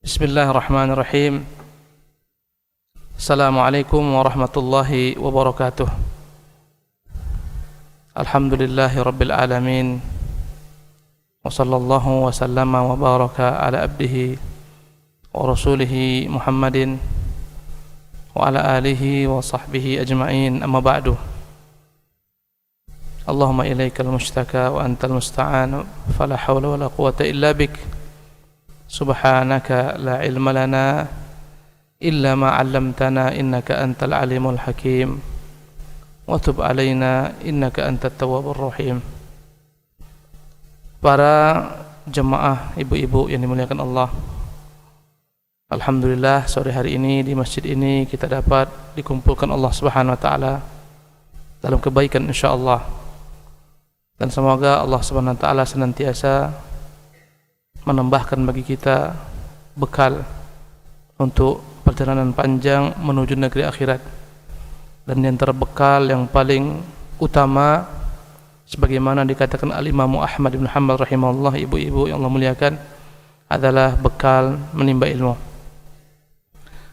Bismillahirrahmanirrahim. Assalamualaikum warahmatullahi wabarakatuh. Alhamdulillahi rabbil alamin. Wa sallallahu wa sallama wa baraka ala abdihi wa rasulihi Muhammadin wa ala alihi wa sahbihi ajma'in, amma ba'du. Allahumma ilaikal mushtaka wa antal musta'an, fala hawla wa la quwata illa bik. Subhanaka la ilma lana illa ma 'allamtana innaka antal alimul hakim wa tub alaina innaka antat tawwabur rahim. Para jemaah ibu-ibu yang dimuliakan Allah, alhamdulillah sore hari ini di masjid ini kita dapat dikumpulkan Allah Subhanahu wa taala dalam kebaikan insyaallah. Dan semoga Allah Subhanahu wa taala senantiasa menambahkan bagi kita bekal untuk perjalanan panjang menuju negeri akhirat. Dan yang terbekal yang paling utama, sebagaimana dikatakan Al-Imam Ahmad bin Hanbal rahimahullah, ibu-ibu yang Allah muliakan, adalah bekal menimba ilmu.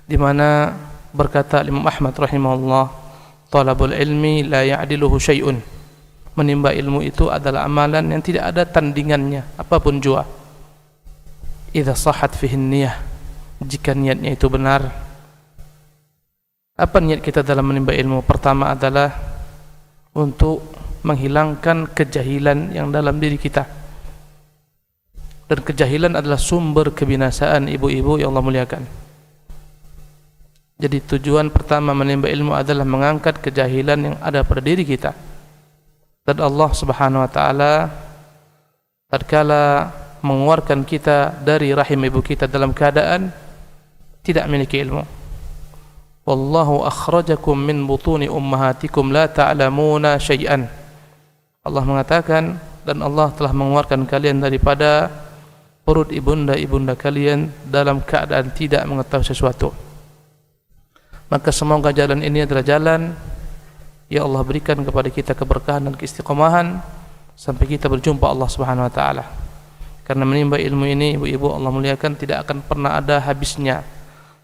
Di mana berkata Imam Ahmad rahimahullah, talabul ilmi la ya'diluhu syai'un. Menimba ilmu itu adalah amalan yang tidak ada tandingannya apapun jua. Idza sahhat fihi niyah, jika niatnya itu benar. Apa niat kita dalam menimba ilmu? Pertama adalah untuk menghilangkan kejahilan yang dalam diri kita. Dan kejahilan adalah sumber kebinasaan, ibu-ibu yang Allah muliakan. Jadi tujuan pertama menimba ilmu adalah mengangkat kejahilan yang ada pada diri kita. Dan Allah Subhanahu wa taala tatkala mengeluarkan kita dari rahim ibu kita dalam keadaan tidak memiliki ilmu. Wallahu akhrajakum min butuni ummahatikum la ta'lamuna syai'an. Allah mengatakan, dan Allah telah mengeluarkan kalian daripada perut ibunda kalian dalam keadaan tidak mengetahui sesuatu. Maka semoga jalan ini adalah jalan ya Allah berikan kepada kita keberkahan dan keistiqomahan sampai kita berjumpa Allah Subhanahu wa taala. Karena menimba ilmu ini, ibu-ibu Allah muliakan, tidak akan pernah ada habisnya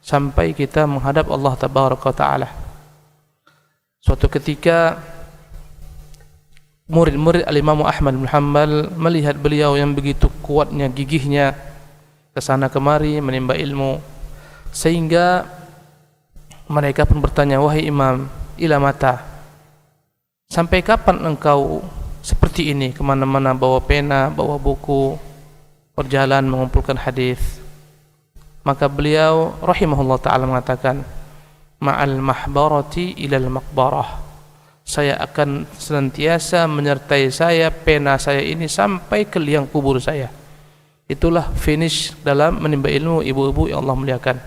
sampai kita menghadap Allah Tabaraka wa Ta'ala. Suatu ketika murid-murid Al-Imam Ahmad bin Hanbal melihat beliau yang begitu kuatnya gigihnya kesana kemari menimba ilmu, sehingga mereka pun bertanya, wahai Imam, ila mata, sampai kapan engkau seperti ini, kemana-mana bawa pena, bawa buku, berjalan mengumpulkan hadis? Maka beliau rahimahullah ta'ala mengatakan, ma'al mahbarati ilal maqbarah, saya akan senantiasa menyertai saya pena saya ini sampai ke liang kubur saya. Itulah finish dalam menimba ilmu, ibu-ibu yang Allah muliakan.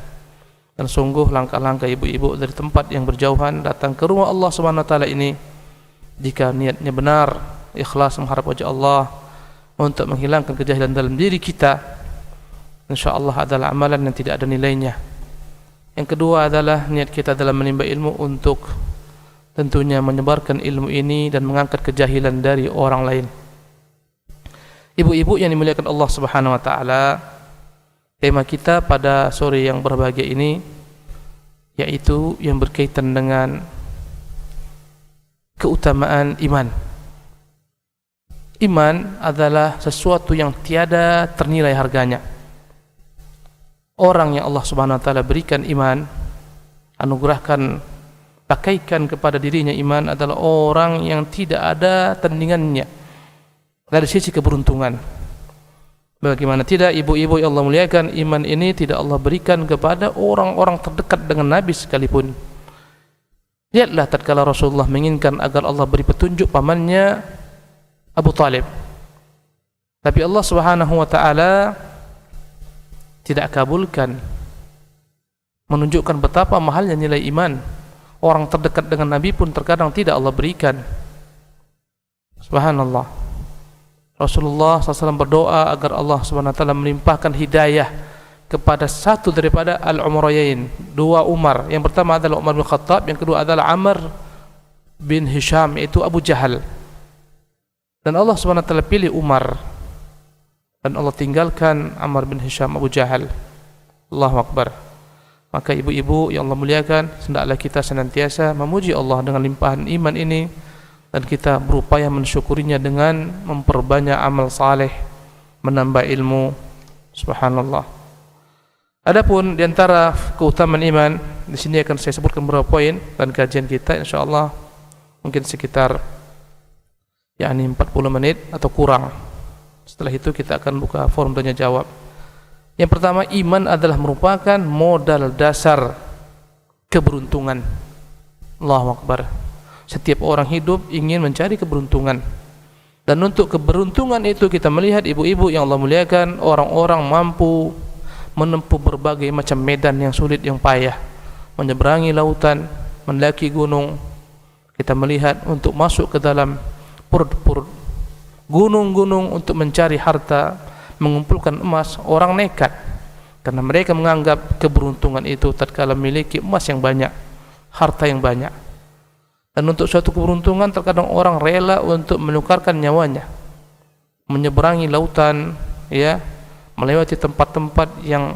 Dan sungguh langkah-langkah ibu-ibu dari tempat yang berjauhan datang ke rumah Allah Subhanahu wa taala ini, jika niatnya benar, ikhlas mengharap wajah Allah untuk menghilangkan kejahilan dalam diri kita, insyaallah adalah amalan yang tidak ada nilainya. Yang kedua adalah niat kita dalam menimba ilmu untuk tentunya menyebarkan ilmu ini dan mengangkat kejahilan dari orang lain. Ibu-ibu yang dimuliakan Allah Subhanahu wa taala, tema kita pada sore yang berbahagia ini yaitu yang berkaitan dengan keutamaan iman. Iman adalah sesuatu yang tiada ternilai harganya. Orang yang Allah Subhanahu wa taala berikan iman, anugerahkan, pakaikan kepada dirinya iman, adalah orang yang tidak ada tandingannya dari sisi keberuntungan. Bagaimana tidak, ibu-ibu yang Allah muliakan, iman ini tidak Allah berikan kepada orang-orang terdekat dengan Nabi sekalipun. Lihatlah tatkala Rasulullah menginginkan agar Allah beri petunjuk pamannya Abu Talib, tapi Allah Subhanahu wa taala tidak kabulkan, menunjukkan betapa mahalnya nilai iman. Orang terdekat dengan Nabi pun terkadang tidak Allah berikan. Subhanallah. Rasulullah SAW berdoa agar Allah Subhanahu wa taala melimpahkan hidayah kepada satu daripada al-Umarayain, dua Umar. Yang pertama adalah Umar bin Khattab, yang kedua adalah Amr bin Hisham, yaitu Abu Jahal. Dan Allah SWT pilih Umar, dan Allah tinggalkan Amr bin Hisham, Abu Jahal. Allahu Akbar. Maka ibu-ibu yang Allah muliakan, hendaklah kita senantiasa memuji Allah dengan limpahan iman ini, dan kita berupaya mensyukurinya dengan memperbanyak amal saleh, menambah ilmu. Subhanallah. Adapun di antara keutamaan iman, di sini akan saya sebutkan beberapa poin, dan kajian kita insyaallah mungkin sekitar 40 menit atau kurang. Setelah itu kita akan buka forum tanya jawab. Yang pertama, iman adalah merupakan modal dasar keberuntungan. Allahu Akbar. Setiap orang hidup ingin mencari keberuntungan. Dan untuk keberuntungan itu kita melihat ibu-ibu yang Allah muliakan, orang-orang mampu menempuh berbagai macam medan yang sulit, yang payah, menyeberangi lautan, mendaki gunung. Kita melihat untuk masuk ke dalam perut-perut gunung-gunung untuk mencari harta, mengumpulkan emas. Orang nekat karena mereka menganggap keberuntungan itu tatkala memiliki emas yang banyak, harta yang banyak. Dan untuk suatu keberuntungan terkadang orang rela untuk menukarkan nyawanya, menyeberangi lautan, ya, melewati tempat-tempat yang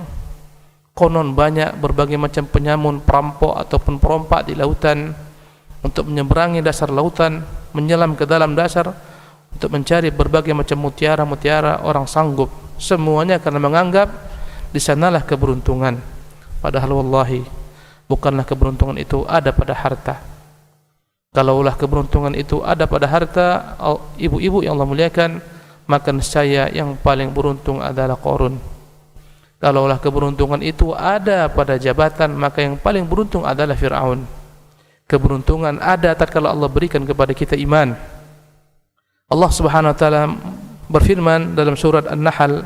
konon banyak berbagai macam penyamun, perampok ataupun perompak di lautan, untuk menyeberangi dasar lautan, menyelam ke dalam dasar untuk mencari berbagai macam mutiara-mutiara. Orang sanggup semuanya karena menganggap di sanalah keberuntungan. Padahal wallahi bukanlah keberuntungan itu ada pada harta. Kalaulah keberuntungan itu ada pada harta, ibu-ibu yang Allah muliakan, maka niscaya yang paling beruntung adalah Qarun. Kalaulah keberuntungan itu ada pada jabatan, maka yang paling beruntung adalah Fir'aun. Keberuntungan ada tatkala Allah berikan kepada kita iman. Allah Subhanahu wa taala berfirman dalam surat An-Nahl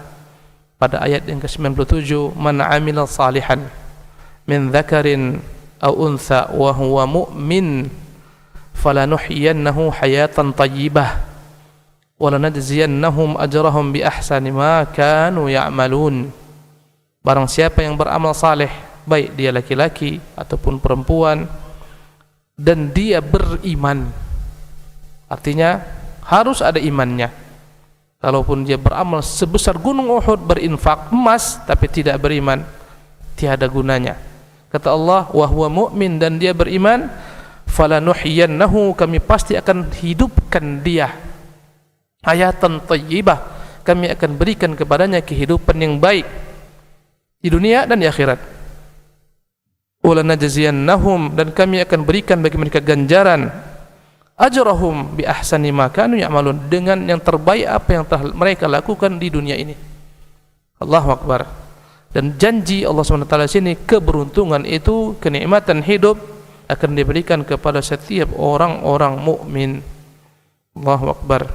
pada ayat yang ke-97, "Man 'amila salihan min dzakarin aw untha wa huwa mu'min falanuhyiyannahu hayatan thayyibah wa lanajziyannahum ajrahum bi ahsani ma kanu ya'malun." Barang siapa yang beramal saleh, baik dia laki-laki ataupun perempuan, dan dia beriman, artinya harus ada imannya. Kalaupun dia beramal sebesar gunung Uhud, berinfak emas, tapi tidak beriman, tiada gunanya. Kata Allah, wa huwa mu'min, dan dia beriman, falanuhyiyannahu, kami pasti akan hidupkan dia, hayatan thayyibah, kami akan berikan kepadanya kehidupan yang baik di dunia dan di akhirat. Wa lanajziyannahum, dan kami akan berikan bagi mereka ganjaran, ajrahum bi ahsani ma kanu ya'malun, dengan yang terbaik apa yang telah mereka lakukan di dunia ini. Allahu Akbar. Dan janji Allah SWT sini, keberuntungan itu, kenikmatan hidup akan diberikan kepada setiap orang-orang mukmin. Allahu Akbar.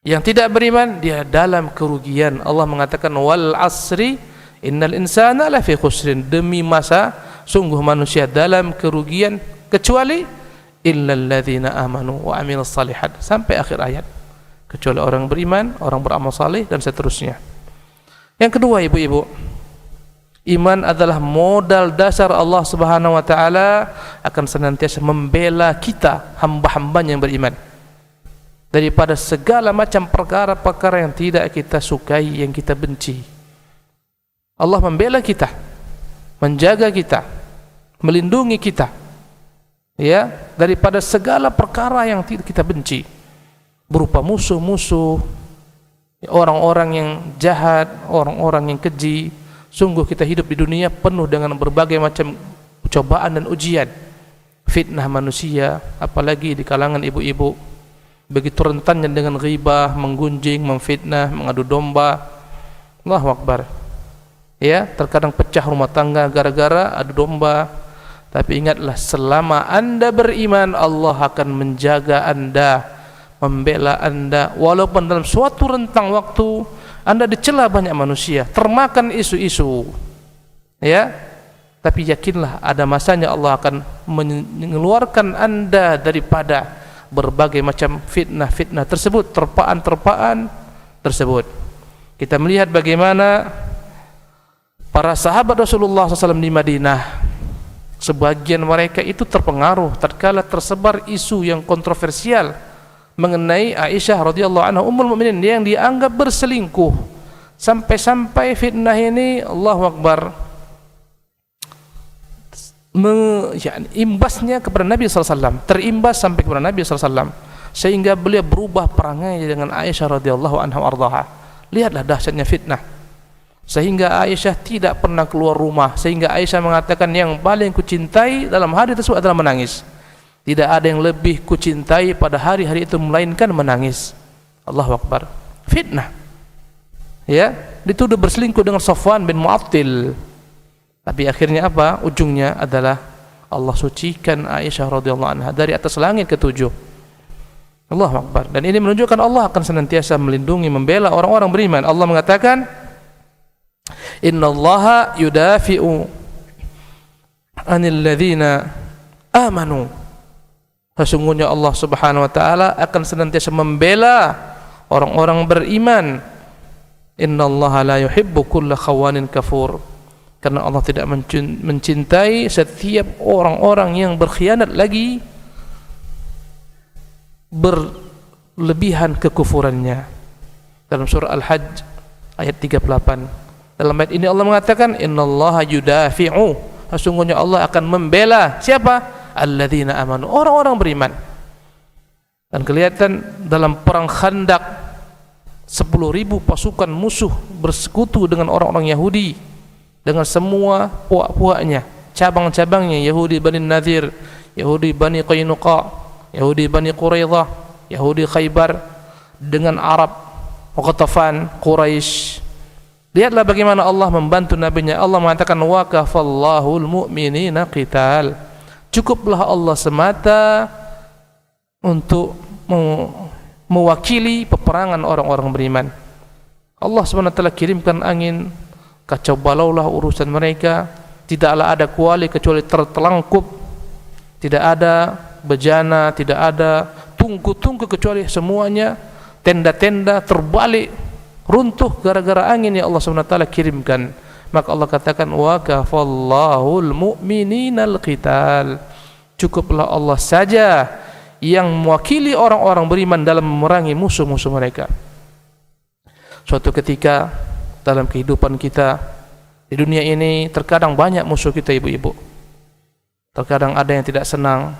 Yang tidak beriman, dia dalam kerugian. Allah mengatakan, wal asri innal insana lafi khusrin, demi masa sungguh manusia dalam kerugian kecuali illal ladzina amanu wa amilus salihat, sampai akhir ayat. Kecuali orang beriman, orang beramal saleh, dan seterusnya. Yang kedua, ibu-ibu, iman adalah modal dasar Allah Subhanahu wa taala akan senantiasa membela kita, hamba-hambanya yang beriman, daripada segala macam perkara-perkara yang tidak kita sukai, yang kita benci. Allah membela kita, menjaga kita, melindungi kita, ya, daripada segala perkara yang kita benci, berupa musuh-musuh, orang-orang yang jahat, orang-orang yang keji. Sungguh kita hidup di dunia penuh dengan berbagai macam cobaan dan ujian, fitnah manusia, apalagi di kalangan ibu-ibu, begitu rentannya dengan ghibah, menggunjing, memfitnah, mengadu domba. Allahu Akbar. Ya, terkadang pecah rumah tangga gara-gara adu domba. Tapi ingatlah, selama Anda beriman, Allah akan menjaga Anda, membela Anda, walaupun dalam suatu rentang waktu Anda dicela banyak manusia, termakan isu-isu, ya, tapi yakinlah ada masanya Allah akan mengeluarkan Anda daripada berbagai macam fitnah-fitnah tersebut, terpaan-terpaan tersebut. Kita melihat bagaimana para sahabat Rasulullah SAW di Madinah, sebagian mereka itu terpengaruh tatkala tersebar isu yang kontroversial mengenai Aisyah radhiyallahu anha, ummul mukminin, yang dianggap berselingkuh Sampai-sampai fitnah ini Allahu Akbar imbasnya kepada Nabi SAW, terimbas sampai kepada Nabi SAW, sehingga beliau berubah perangai dengan Aisyah radhiyallahu anha wardaha. Lihatlah dahsyatnya fitnah, sehingga Aisyah tidak pernah keluar rumah, sehingga Aisyah mengatakan yang paling kucintai dalam hari tersebut adalah menangis. Tidak ada yang lebih kucintai pada hari-hari itu melainkan menangis. Allahu Akbar. Fitnah, ya, dituduh berselingkuh dengan Safwan bin Mu'attil. Tapi akhirnya apa? Ujungnya adalah Allah sucikan Aisyah radhiyallahu anha dari atas langit ketujuh. Allahu Akbar. Dan ini menunjukkan Allah akan senantiasa melindungi, membela orang-orang beriman. Allah mengatakan, "Innallaha yudafi'u 'anil ladzina amanu." Sesungguhnya Allah Subhanahu wa taala akan senantiasa membela orang-orang beriman. Innallaha la yuhibbu kulla khawanin kafur. Karena Allah tidak mencintai setiap orang-orang yang berkhianat lagi berlebihan kekufurannya. Dalam surah Al-Hajj ayat 38. Dalam ayat ini Allah mengatakan innallaha yudafi'u, sesungguhnya Allah akan membela siapa? Alladzina amanu, orang-orang beriman. Dan kelihatan dalam perang Khandaq 10.000 pasukan musuh bersekutu dengan orang-orang Yahudi, dengan semua puak-puaknya, cabang-cabangnya, Yahudi Bani Nadir, Yahudi Bani Qainuqa, Yahudi Bani Quraidah, Yahudi Khaybar, dengan Arab Ghatafan, Quraisy. Lihatlah bagaimana Allah membantu nabinya. Allah mengatakan wa kafallahul mu'minina qital. Cukuplah Allah semata untuk mewakili peperangan orang-orang beriman. Allah SWT kirimkan angin, kacau balaulah urusan mereka. Tidaklah ada kuali kecuali tertelangkup, tidak ada bejana, tidak ada tungku-tungku, kecuali semuanya tenda-tenda terbalik, runtuh gara-gara angin yang Allah SWT kirimkan. Maka Allah katakan wa kafallahul mu'mininal qital. Cukuplah Allah saja yang mewakili orang-orang beriman dalam memerangi musuh-musuh mereka. Suatu ketika dalam kehidupan kita di dunia ini terkadang banyak musuh kita, ibu-ibu. Terkadang ada yang tidak senang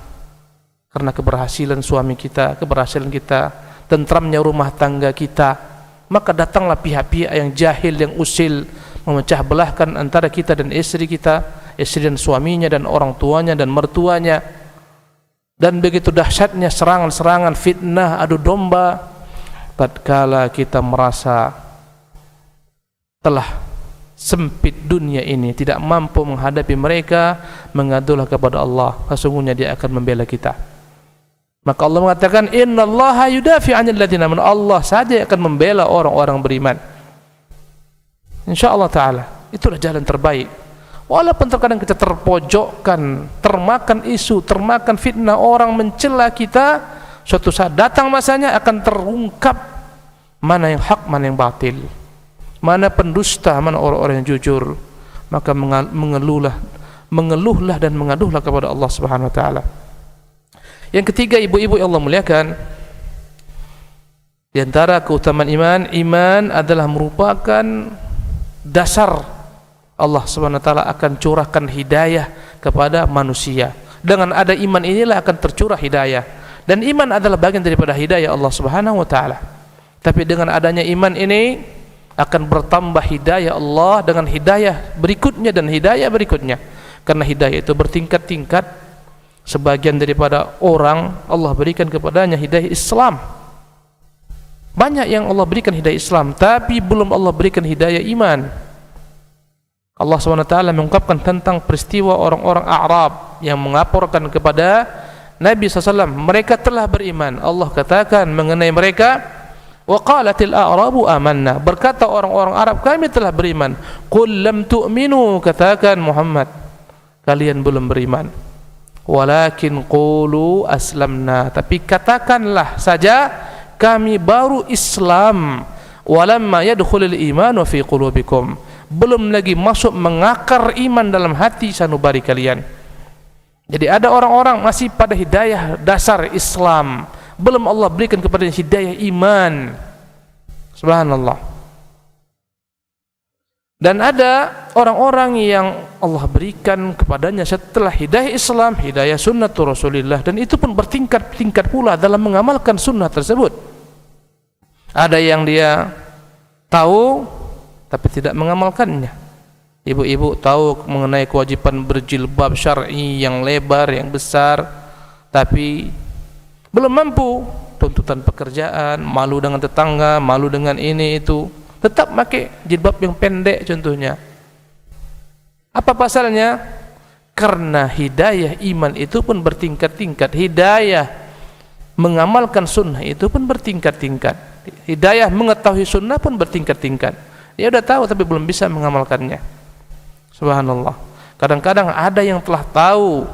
karena keberhasilan suami kita, keberhasilan kita, tentramnya rumah tangga kita. Maka datanglah pihak-pihak yang jahil, yang usil, memecah belahkan antara kita dan istri kita, istri dan suaminya, dan orang tuanya dan mertuanya. Dan begitu dahsyatnya serangan-serangan, fitnah, adu domba. Tatkala kita merasa telah sempit dunia ini, tidak mampu menghadapi mereka, mengadulah kepada Allah. Sesungguhnya Dia akan membela kita. Maka Allah mengatakan innallaha yudafi 'anil ladzina amanu. Allah saja akan membela orang-orang beriman. Insyaallah taala. Itulah jalan terbaik. Walaupun terkadang kita terpojokkan, termakan isu, termakan fitnah, orang mencela kita, suatu saat datang masanya akan terungkap mana yang hak, mana yang batil, mana pendusta, mana orang-orang yang jujur. Maka mengeluhlah dan mengaduhlah kepada Allah Subhanahu wa taala. Yang ketiga, ibu-ibu yang Allah muliakan, di antara keutamaan iman, iman adalah merupakan dasar Allah Subhanahu wa taala akan curahkan hidayah kepada manusia. Dengan ada iman inilah akan tercurah hidayah. Dan iman adalah bagian daripada hidayah Allah Subhanahu wa taala. Tapi dengan adanya iman ini akan bertambah hidayah Allah dengan hidayah berikutnya dan hidayah berikutnya. Karena hidayah itu bertingkat-tingkat. Sebagian daripada orang Allah berikan kepadanya hidayah Islam. Banyak yang Allah berikan hidayah Islam, tapi belum Allah berikan hidayah iman. Allah SWT mengungkapkan tentang peristiwa orang-orang A'rab yang mengaporkan kepada Nabi SAW, mereka telah beriman. Allah katakan mengenai mereka, wa qalatil a'rabu amanna, berkata orang-orang Arab, kami telah beriman. Qul lam tu'minu, katakan Muhammad, kalian belum beriman. Walakin qulu aslamna, tapi katakanlah saja kami baru Islam. Walamma yadkhulul iman wa fi qulubikum, belum lagi masuk mengakar iman dalam hati sanubari kalian. Jadi ada orang-orang masih pada hidayah dasar Islam, belum Allah berikan kepada hidayah iman. Subhanallah. Dan ada orang-orang yang Allah berikan kepadanya setelah hidayah Islam, hidayah sunnatul Rasulillah, dan itu pun bertingkat-tingkat pula dalam mengamalkan sunnah tersebut. Ada yang dia tahu tapi tidak mengamalkannya. Ibu-ibu tahu mengenai kewajiban berjilbab syar'i yang lebar, yang besar, tapi belum mampu. Tuntutan pekerjaan, malu dengan tetangga, malu dengan ini itu, tetap pakai jilbab yang pendek contohnya. Apa pasalnya? Karena hidayah iman itu pun bertingkat-tingkat. Hidayah mengamalkan sunnah itu pun bertingkat-tingkat. Hidayah mengetahui sunnah pun bertingkat-tingkat. Dia sudah tahu tapi belum bisa mengamalkannya. Subhanallah. Kadang-kadang ada yang telah tahu,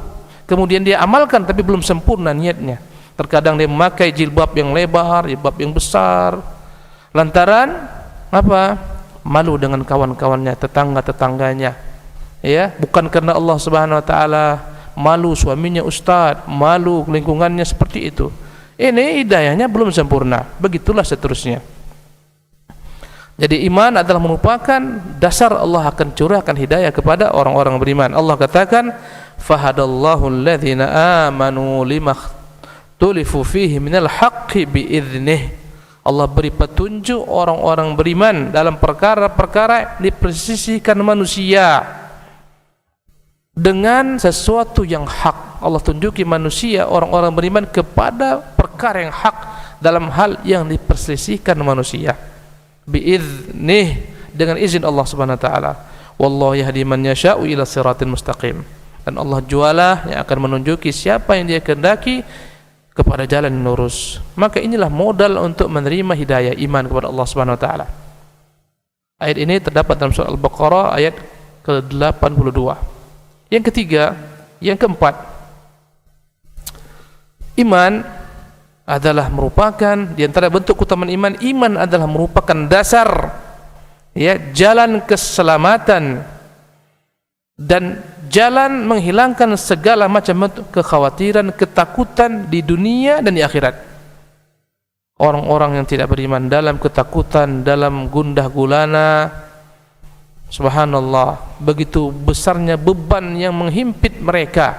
kemudian dia amalkan tapi belum sempurna niatnya. Terkadang dia memakai jilbab yang lebar, jilbab yang besar, lantaran apa? Malu dengan kawan-kawannya, tetangga-tetangganya. Ya, bukan karena Allah Subhanahu wa taala, malu suaminya ustaz, malu lingkungannya seperti itu. Ini hidayahnya belum sempurna. Begitulah seterusnya. Jadi iman adalah merupakan dasar Allah akan curahkan hidayah kepada orang-orang beriman. Allah katakan, "Fahadallahu alladhina amanu limaktulifu fihi minal haqqi bi'idhnih." Allah beri petunjuk orang-orang beriman dalam perkara-perkara dipersisihkan manusia dengan sesuatu yang hak. Allah tunjuki manusia, orang-orang beriman, kepada perkara yang hak dalam hal yang diperselisihkan manusia. Bi'idhnih, dengan izin Allah Subhanahu wa taala. Wallahu yahdi man yasha'u ila siratin mustaqim. Dan Allah jualah yang akan menunjuki siapa yang Dia kehendaki kepada jalan yang lurus. Maka inilah modal untuk menerima hidayah iman kepada Allah Subhanahu wa taala. Ayat ini terdapat dalam surah Al-Baqarah ayat ke-82. Yang ketiga, yang keempat, iman adalah merupakan di antara bentuk keutamaan iman. Iman adalah merupakan dasar, ya, jalan keselamatan dan jalan menghilangkan segala macam bentuk kekhawatiran, ketakutan di dunia dan di akhirat. Orang-orang yang tidak beriman dalam ketakutan, dalam gundah gulana, subhanallah, begitu besarnya beban yang menghimpit mereka,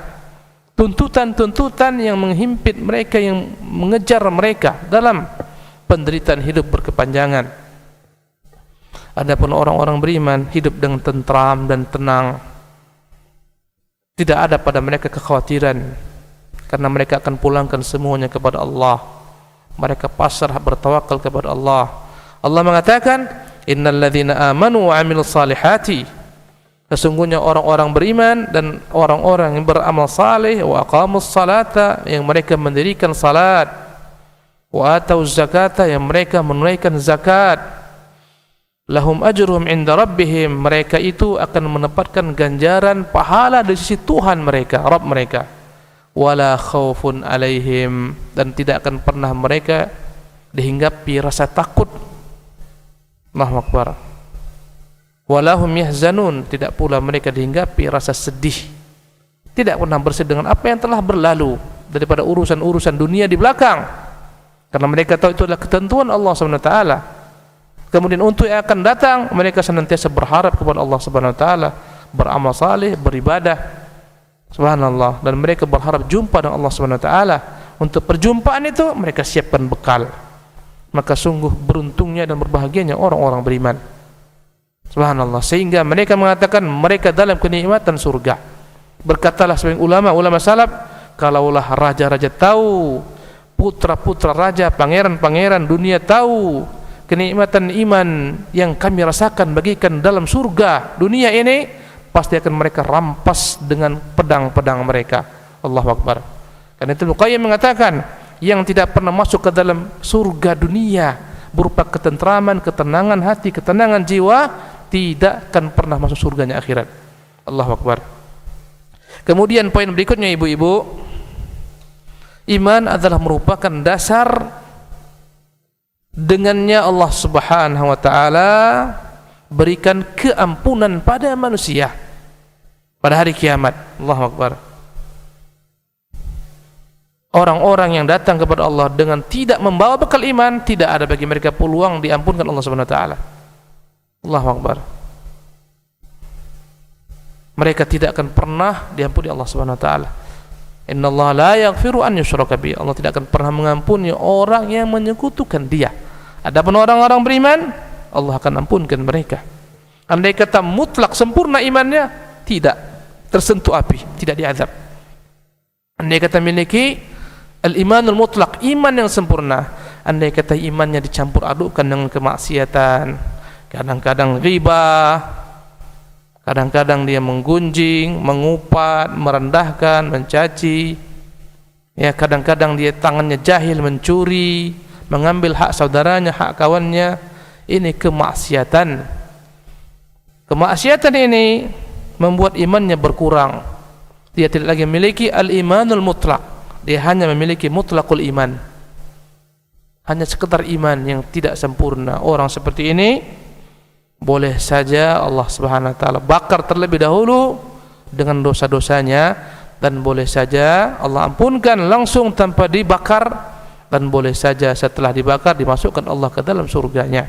tuntutan-tuntutan yang menghimpit mereka, yang mengejar mereka dalam penderitaan hidup berkepanjangan. Adapun orang-orang beriman hidup dengan tentram dan tenang. Tidak ada pada mereka kekhawatiran, karena mereka akan pulangkan semuanya kepada Allah. Mereka pasrah bertawakal kepada Allah. Allah mengatakan, "Innal ladzina amanu wa 'amilus salihati." Sesungguhnya orang-orang beriman dan orang-orang yang beramal saleh, wa aqamus salata, yang mereka mendirikan salat, wa atauz zakata, yang mereka menunaikan zakat, lahum ajruhum inda rabbihim, mereka itu akan mendapatkan ganjaran pahala dari sisi Tuhan mereka, Rabb mereka. Wala khaufun alaihim, dan tidak akan pernah mereka dihinggapi rasa takut. Allahu Akbar. Walahum yahzanun, tidak pula mereka dihinggapi rasa sedih. Tidak pernah bersedih dengan apa yang telah berlalu daripada urusan-urusan dunia di belakang, karena mereka tahu itu adalah ketentuan Allah Subhanahu wa taala. Kemudian untuk yang akan datang, mereka senantiasa berharap kepada Allah Subhanahu wa taala, beramal saleh, beribadah, subhanallah, dan mereka berharap jumpa dengan Allah Subhanahu wa taala. Untuk perjumpaan itu mereka siapkan bekal. Maka sungguh beruntungnya dan berbahagianya orang-orang beriman, subhanallah, sehingga mereka mengatakan mereka dalam kenikmatan surga. Berkatalah sebagian ulama salaf, kalaulah raja-raja tahu, putra-putra raja, pangeran-pangeran dunia tahu kenikmatan iman yang kami rasakan bagikan dalam surga dunia ini, pasti akan mereka rampas dengan pedang-pedang mereka. Allahu Akbar. Karena itu Ibnu Qayyim mengatakan, yang tidak pernah masuk ke dalam surga dunia berupa ketentraman, ketenangan hati, ketenangan jiwa, tidak akan pernah masuk surganya akhirat. Allahu Akbar. Kemudian poin berikutnya, ibu-ibu, iman adalah merupakan dasar dengannya Allah Subhanahu wa taala berikan keampunan pada manusia pada hari kiamat. Allahu Akbar. Orang-orang yang datang kepada Allah dengan tidak membawa bekal iman, tidak ada bagi mereka peluang diampunkan Allah Subhanahu wa taala. Allahu Akbar. mereka tidak akan pernah diampuni Allah Subhanahu wa taala. Innallaha la yaghfiru an yushraka bihi. Allah tidak akan pernah mengampuni orang yang menyekutukan Dia. Adapun orang-orang beriman, Allah akan ampunkan mereka. Andai kata mutlak sempurna imannya, tidak tersentuh api, tidak diazab. Andai kata memiliki al-imanul mutlak, iman yang sempurna, andai kata imannya dicampur adukkan dengan kemaksiatan, kadang-kadang ghibah, kadang-kadang dia menggunjing, mengupat, merendahkan, mencaci, ya kadang-kadang dia tangannya jahil, mencuri, mengambil hak saudaranya, hak kawannya. Ini kemaksiatan. Kemaksiatan ini membuat imannya berkurang. Dia tidak lagi memiliki al-imanul mutlak. Dia hanya memiliki mutlakul iman. Hanya sekedar iman yang tidak sempurna. Orang seperti ini boleh saja Allah Subhanahu wa taala bakar terlebih dahulu dengan dosa-dosanya, dan boleh saja Allah ampunkan langsung tanpa dibakar, dan boleh saja setelah dibakar dimasukkan Allah ke dalam surganya.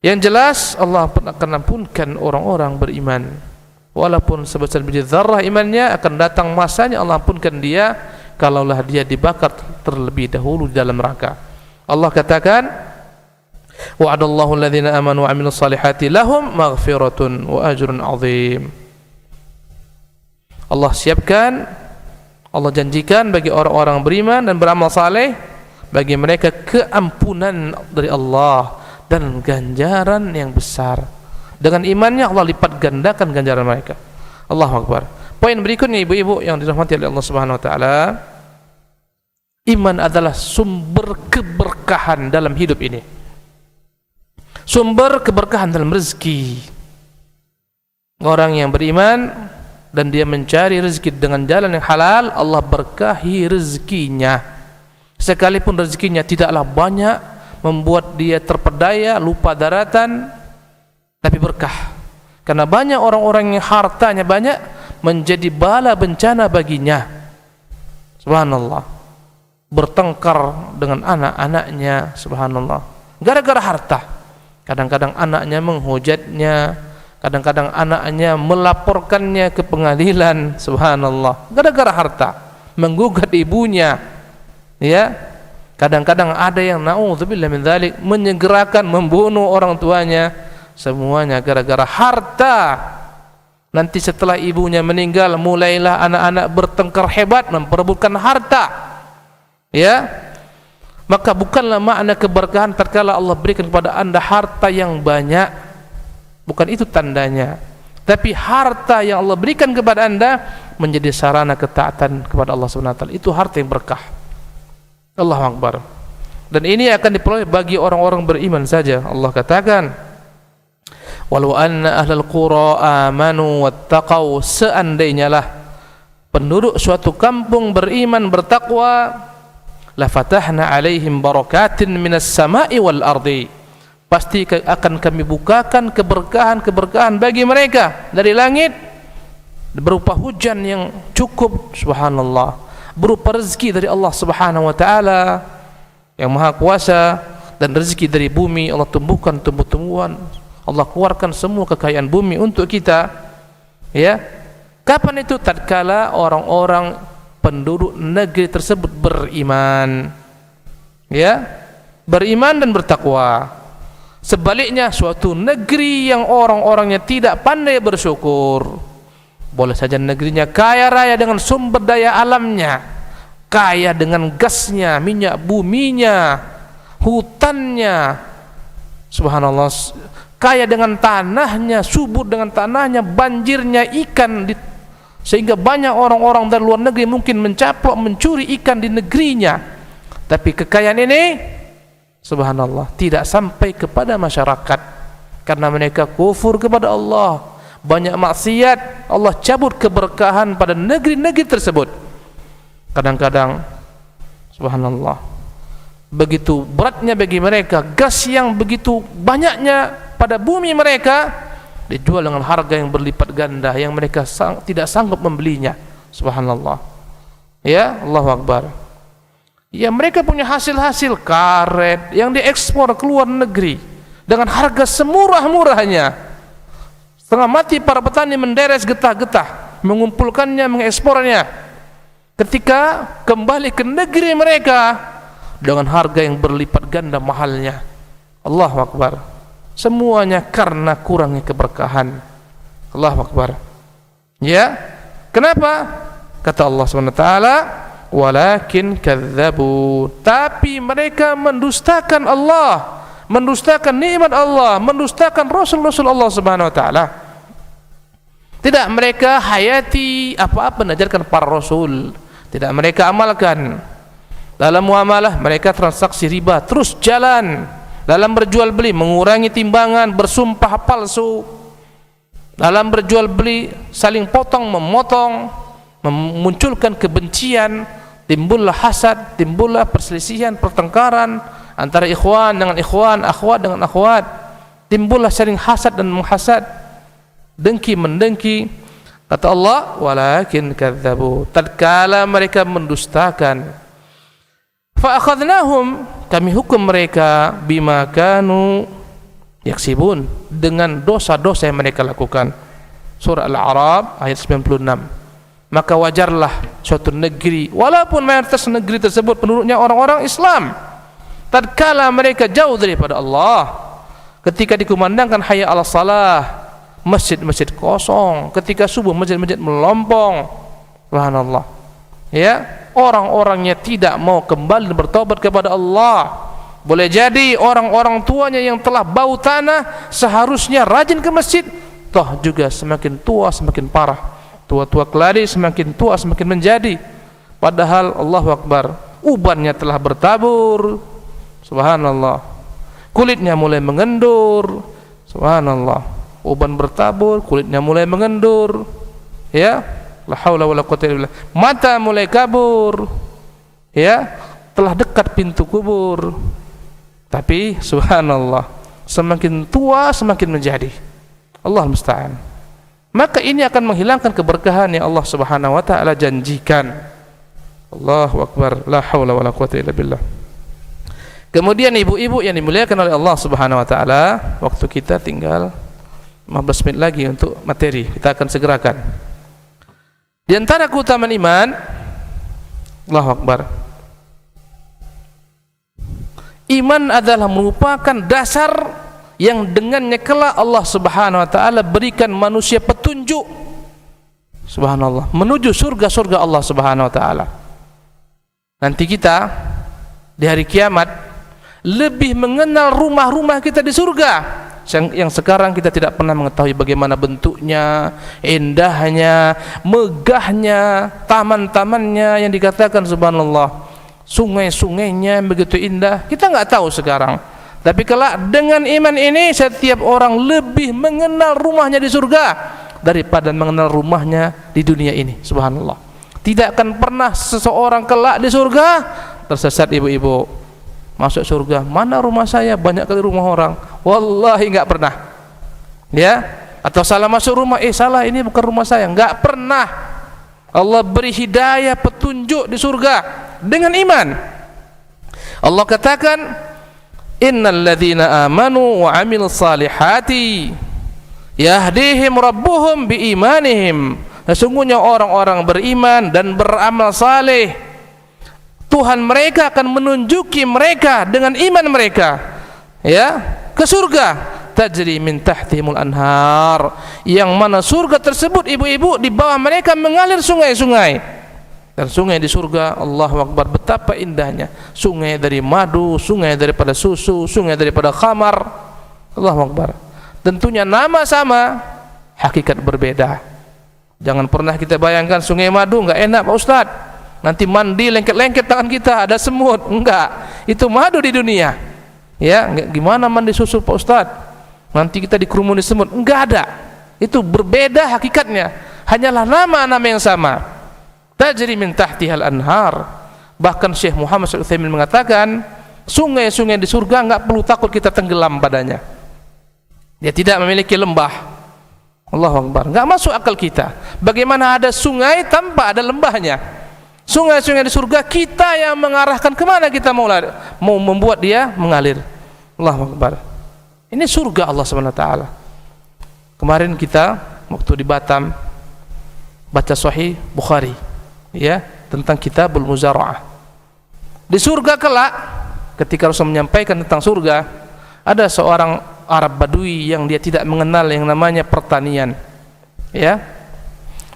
Yang jelas Allah akan ampunkan orang-orang beriman. Walaupun sebesar biji zarrah imannya, akan datang masanya Allah ampunkan dia kalaulah dia dibakar terlebih dahulu di dalam neraka. Allah katakan, wa'adallahu alladhina amanu wa 'amilus salihati lahum maghfiratun wa ajrun 'azim. Allah siapkan, Allah janjikan bagi orang-orang beriman dan beramal saleh, bagi mereka keampunan dari Allah dan ganjaran yang besar. Dengan imannya Allah lipat gandakan ganjaran mereka. Allahu Akbar. Poin berikutnya ibu-ibu yang dirahmati oleh Allah Subhanahu wa taala, iman adalah sumber keberkahan dalam hidup ini. Sumber keberkahan dalam rezeki. Orang yang beriman dan dia mencari rezeki dengan jalan yang halal, Allah berkahi rezekinya. Sekalipun rezekinya tidaklah banyak, membuat dia terpedaya, lupa daratan, tapi berkah. Karena banyak orang-orang yang hartanya banyak menjadi bala bencana baginya. Subhanallah. Bertengkar dengan anak-anaknya, subhanallah, gara-gara harta. Kadang-kadang anaknya menghujatnya, kadang-kadang anaknya melaporkannya ke pengadilan, subhanallah, gara-gara harta, menggugat ibunya, ya. Kadang-kadang ada yang na'udzubillah min dzalik, menyegerakan membunuh orang tuanya, semuanya gara-gara harta. Nanti setelah ibunya meninggal, mulailah anak-anak bertengkar hebat memperebutkan harta, ya. Maka bukanlah makna keberkahan tatkala Allah berikan kepada anda harta yang banyak, bukan itu tandanya. Tapi harta yang Allah berikan kepada anda menjadi sarana ketaatan kepada Allah Subhanahu wa taala, itu harta yang berkah. Allahu Akbar. Dan ini akan diperoleh bagi orang-orang beriman saja. Allah katakan, walau anna ahlal qura amanu wattaqau, seandainya lah penduduk suatu kampung beriman bertakwa, la fatahna alaihim barakatin minas sama'i wal ardi, pasti akan kami bukakan keberkahan-keberkahan bagi mereka dari langit berupa hujan yang cukup, subhanallah, berupa rezeki dari Allah Subhanahu wa taala yang Maha Kuasa, dan rezeki dari bumi. Allah tumbuhkan tumbuh-tumbuhan, Allah keluarkan semua kekayaan bumi untuk kita, ya. Kapan itu? Tatkala orang-orang penduduk negeri tersebut beriman, ya, beriman dan bertakwa. Sebaliknya, suatu negeri yang orang-orangnya tidak pandai bersyukur, boleh saja negerinya kaya raya dengan sumber daya alamnya, kaya dengan gasnya, minyak buminya, hutannya, subhanallah, kaya dengan tanahnya, subur dengan tanahnya, banjirnya, ikan, sehingga banyak orang-orang dari luar negeri mungkin mencaplok, mencuri ikan di negerinya. Tapi kekayaan ini, subhanallah, tidak sampai kepada masyarakat karena mereka kufur kepada Allah, banyak maksiat. Allah cabut keberkahan pada negeri-negeri tersebut. Kadang-kadang, subhanallah, begitu beratnya bagi mereka gas yang begitu banyaknya pada bumi mereka, dijual dengan harga yang berlipat ganda yang mereka tidak sanggup membelinya, subhanallah, ya. Allahu Akbar. Ya, mereka punya hasil-hasil karet yang diekspor ke luar negeri dengan harga semurah-murahnya, Setengah mati para petani menderes getah-getah, mengumpulkannya, mengekspornya. Ketika kembali ke negeri mereka dengan harga yang berlipat ganda mahalnya. Allahu Akbar. Semuanya karena kurangnya keberkahan. Allahu Akbar. Ya. Kenapa? Kata Allah SWT, walakin kadzabu. Tapi mereka mendustakan Allah, mendustakan nikmat Allah, mendustakan Rasul-Rasul Allah Subhanahu wa taala. Tidak mereka hayati apa-apa diajarkan para rasul, tidak mereka amalkan. Dalam muamalah mereka transaksi riba terus jalan. Dalam berjual beli mengurangi timbangan, bersumpah palsu. Dalam berjual beli saling potong memotong, memunculkan kebencian, timbullah hasad, timbullah perselisihan, pertengkaran antara ikhwan dengan ikhwan, akhwat dengan akhwat, timbullah saling hasad dan menghasad, dengki mendengki. Kata Allah, walakin kadzabu. Tatkala mereka mendustakan, fa akhadnahum, kami hukum mereka bima kanu yaksibun, dengan dosa-dosa yang mereka lakukan. Surah Al-A'raf ayat 96. Maka wajarlah suatu negeri, walaupun mayoritas negeri tersebut penduduknya orang-orang Islam, tatkala mereka jauh daripada Allah, ketika dikumandangkan hayya 'alas salah, masjid-masjid kosong, ketika subuh masjid-masjid melompong, subhanallah, ya, orang-orangnya tidak mau kembali bertobat kepada Allah. Boleh jadi orang-orang tuanya yang telah bau tanah seharusnya rajin ke masjid, toh juga semakin tua semakin parah. Tua-tua keladi semakin tua semakin menjadi. Padahal Allahu Akbar, ubannya telah bertabur, subhanallah, kulitnya mulai mengendur, subhanallah, uban bertabur, kulitnya mulai mengendur, ya, la haula wala quwwata illa billah. Mata mulai kabur, ya, telah dekat pintu kubur. Tapi subhanallah, semakin tua semakin menjadi. Allah musta'an. Maka ini akan menghilangkan keberkahan yang Allah Subhanahu wa taala janjikan. Allahu Akbar, la haula wala quwwata illa billah. Kemudian ibu-ibu yang dimuliakan oleh Allah Subhanahu wa taala, waktu kita tinggal 15 menit lagi untuk materi, kita akan segerakan. Di antara keutamaan iman, Allahu Akbar, iman adalah merupakan dasar yang dengannya kelak Allah Subhanahu wa taala berikan manusia petunjuk, subhanallah, menuju surga-surga Allah Subhanahu wa taala. Nanti kita di hari kiamat lebih mengenal rumah-rumah kita di surga yang sekarang kita tidak pernah mengetahui bagaimana bentuknya, indahnya, megahnya, taman-tamannya yang dikatakan subhanallah, sungai-sungainya begitu indah, kita nggak tahu sekarang. Tapi kelak dengan iman ini setiap orang lebih mengenal rumahnya di surga daripada mengenal rumahnya di dunia ini, subhanallah. Tidak akan pernah seseorang kelak di surga tersesat. Ibu-ibu masuk surga, mana rumah saya, banyak kali rumah orang, wallahi nggak pernah, ya. Atau salah masuk rumah, salah, ini bukan rumah saya, nggak pernah. Allah beri hidayah, petunjuk di surga dengan iman. Allah katakan, innal ladzina amanu wa 'amilus salihati yahdihim rabbuhum biimanihim. Sesungguhnya orang-orang beriman dan beramal saleh, Tuhan mereka akan menunjuki mereka dengan iman mereka, ya, ke surga tajri min tahtihimul anhar, yang mana surga tersebut ibu-ibu di bawah mereka mengalir sungai-sungai. Dan sungai di surga, Allahu Akbar, betapa indahnya. Sungai dari madu, sungai daripada susu, sungai daripada khamar. Allahu Akbar. Tentunya nama sama, hakikat berbeda. Jangan pernah kita bayangkan sungai madu enggak enak Pak Ustaz, nanti mandi lengket-lengket tangan kita ada semut. Enggak, itu madu di dunia, ya. Gimana mandi susu Pak Ustaz, nanti kita dikerumuni semut. Enggak ada, itu berbeda hakikatnya, hanyalah nama-nama yang sama. Tajri min tahtihal anhar. Bahkan Syekh Muhammad SAW mengatakan, sungai-sungai di surga enggak perlu takut kita tenggelam padanya. Dia tidak memiliki lembah. Allahu Akbar, enggak masuk akal kita. Bagaimana ada sungai tanpa ada lembahnya? Sungai-sungai di surga kita yang mengarahkan kemana kita mau membuat dia mengalir. Allahu Akbar. Ini surga Allah SWT. Kemarin kita waktu di Batam baca Sahih Bukhari, ya, tentang Kitabul Muzara'ah. Di surga kelak, ketika Rasul menyampaikan tentang surga, ada seorang Arab Badui yang dia tidak mengenal yang namanya pertanian, ya.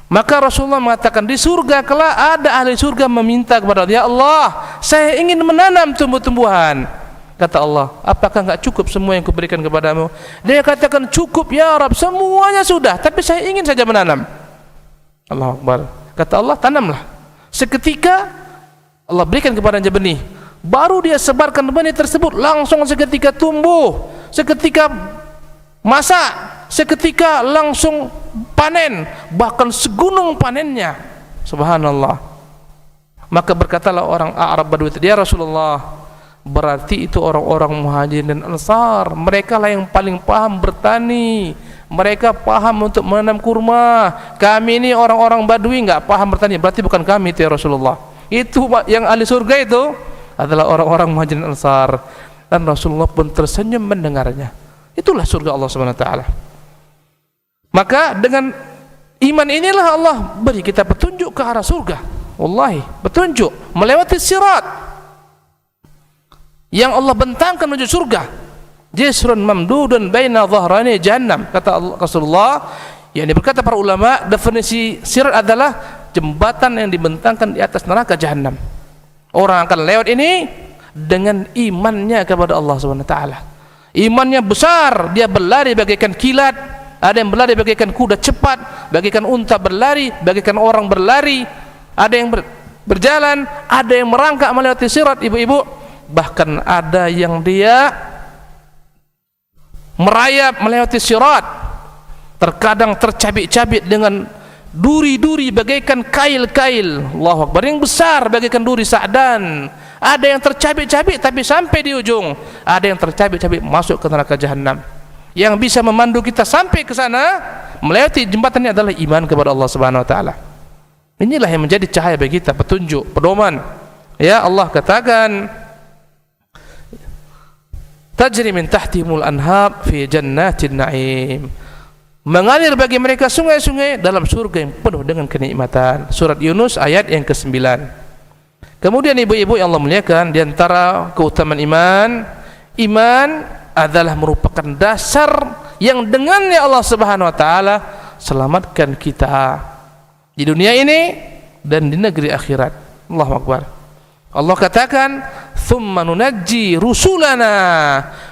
Maka Rasulullah mengatakan di surga kelak ada ahli surga meminta kepada Allah, ya Allah, saya ingin menanam tumbuh-tumbuhan. Kata Allah, apakah enggak cukup semua yang kuberikan kepadamu? Dia katakan, cukup ya Rabb, semuanya sudah, tapi saya ingin saja menanam. Allahu Akbar. Kata Allah, tanamlah. Seketika Allah berikan kepadanya benih, baru dia sebarkan benih tersebut, langsung seketika tumbuh, seketika masak, seketika langsung panen, bahkan segunung panennya. Subhanallah. Maka berkatalah orang Arab Badui itu, ya Rasulullah, berarti itu orang-orang Muhajirin dan Ansar, mereka lah yang paling paham bertani, mereka paham untuk menanam kurma. Kami ini orang-orang Badui enggak paham bertani, berarti bukan kami itu ya Rasulullah. Itu yang ahli surga itu adalah orang-orang Muhajirin dan Ansar. Dan Rasulullah pun tersenyum mendengarnya. Itulah surga Allah Subhanahu wa taala. Maka dengan iman inilah Allah beri kita petunjuk ke arah surga. Wallahi, petunjuk melewati sirat yang Allah bentangkan menuju surga. Jisrun mamdudun baina dhahrani jahannam. Kata Rasulullah, yang berkata para ulama, definisi sirat adalah jembatan yang dibentangkan di atas neraka jahannam. Orang akan lewat ini dengan imannya kepada Allah Subhanahu wa taala. Imannya besar, dia berlari bagaikan kilat. Ada yang berlari bagaikan kuda cepat, bagaikan unta berlari, bagaikan orang berlari. Ada yang berjalan, ada yang merangkak melewati sirat, ibu-ibu. Bahkan ada yang dia merayap melewati sirat, terkadang tercabik-cabik dengan duri-duri bagaikan kail-kail. Allahu Akbar, yang besar bagaikan duri sa'dan. Ada yang tercabik-cabik tapi sampai di ujung. Ada yang tercabik-cabik masuk ke neraka jahannam. Yang bisa memandu kita sampai ke sana melewati jembatan ini adalah iman kepada Allah Subhanahu wa taala. Inilah yang menjadi cahaya bagi kita, petunjuk, pedoman. Ya, Allah katakan, tajri min tahtihimul anhar fi jannatin na'im. Mengalir bagi mereka sungai-sungai dalam surga yang penuh dengan kenikmatan. Surat Yunus ayat yang ke-9. Kemudian ibu-ibu yang Allah muliakan, di antara keutamaan iman adalah merupakan dasar yang dengannya Allah Subhanahu wa taala selamatkan kita di dunia ini dan di negeri akhirat. Allahu Akbar. Allah katakan, "Tsumma nunajji rusulana."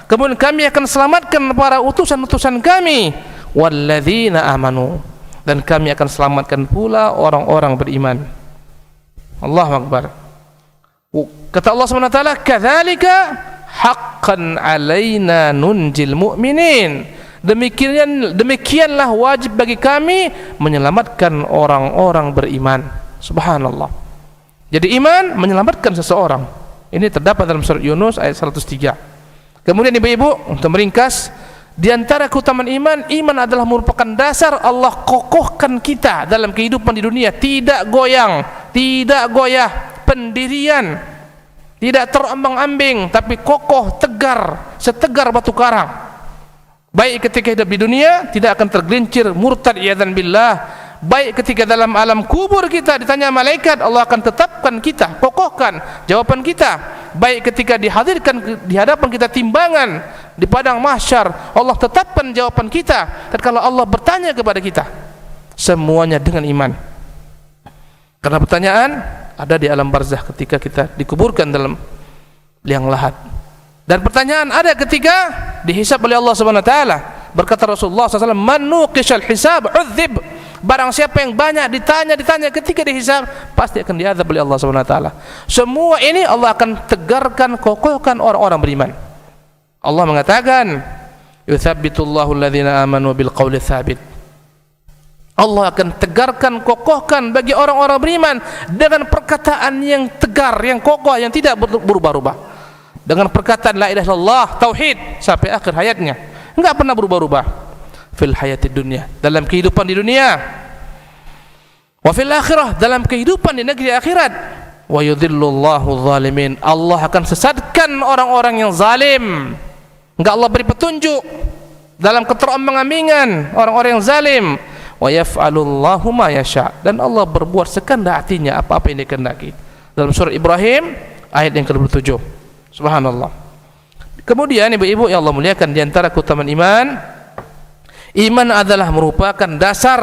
Kemudian kami akan selamatkan para utusan-utusan kami, walladzina amanu, dan kami akan selamatkan pula orang-orang beriman. Allahu Akbar. Kata Allah Subhanahu wa taala, "Kadzalika haqqan 'alaina nunjil mu'minin." Demikianlah wajib bagi kami menyelamatkan orang-orang beriman. Subhanallah. Jadi iman menyelamatkan seseorang. Ini terdapat dalam surat Yunus ayat 103. Kemudian ibu-ibu, untuk meringkas, di antara keutamaan iman adalah merupakan dasar Allah kokohkan kita dalam kehidupan di dunia, tidak goyang, tidak goyah, pendirian, tidak terombang-ambing, tapi kokoh, tegar, setegar batu karang. Baik ketika hidup di dunia tidak akan tergelincir murtad i'adzan billah. Baik ketika dalam alam kubur kita ditanya malaikat, Allah akan tetapkan kita, kokohkan jawaban kita. Baik ketika dihadirkan di hadapan kita timbangan di padang mahsyar, Allah tetapkan jawaban kita. Tatkala Allah bertanya kepada kita, semuanya dengan iman. Karena pertanyaan ada di alam barzakh ketika kita dikuburkan dalam liang lahat. Dan pertanyaan ada ketika dihisab oleh Allah Subhanahu wa taala. Berkata Rasulullah SAW, "Man nuqishal hisab udzib." Barang siapa yang banyak ditanya ketika dihisab, pasti akan diazab oleh Allah Subhanahu wa taala. Semua ini Allah akan tegarkan, kokohkan orang-orang beriman. Allah mengatakan, "Yutsabbitullahu alladhina amanu bil qawli tsabit." Allah akan tegarkan, kokohkan bagi orang-orang beriman dengan perkataan yang tegar, yang kokoh, yang tidak berubah-ubah. Dengan perkataan la ilaha illallah, tauhid sampai akhir hayatnya, enggak pernah berubah-ubah. Fil hayatid dunya, dalam kehidupan di dunia, wa fil akhirah, dalam kehidupan di negeri akhirat. Wa yudhillullahu zalimin, Allah akan sesatkan orang-orang yang zalim. Enggak Allah beri petunjuk dalam keterombang-ambingan orang-orang yang zalim. Wa yaf'alullahu ma yasha, dan Allah berbuat sekehendak hatinya apa-apa yang dikehendaki. Dalam surat Ibrahim ayat yang ke-27. Subhanallah. Kemudian ibu-ibu yang Allah muliakan, di antara keutamaan iman, iman adalah merupakan dasar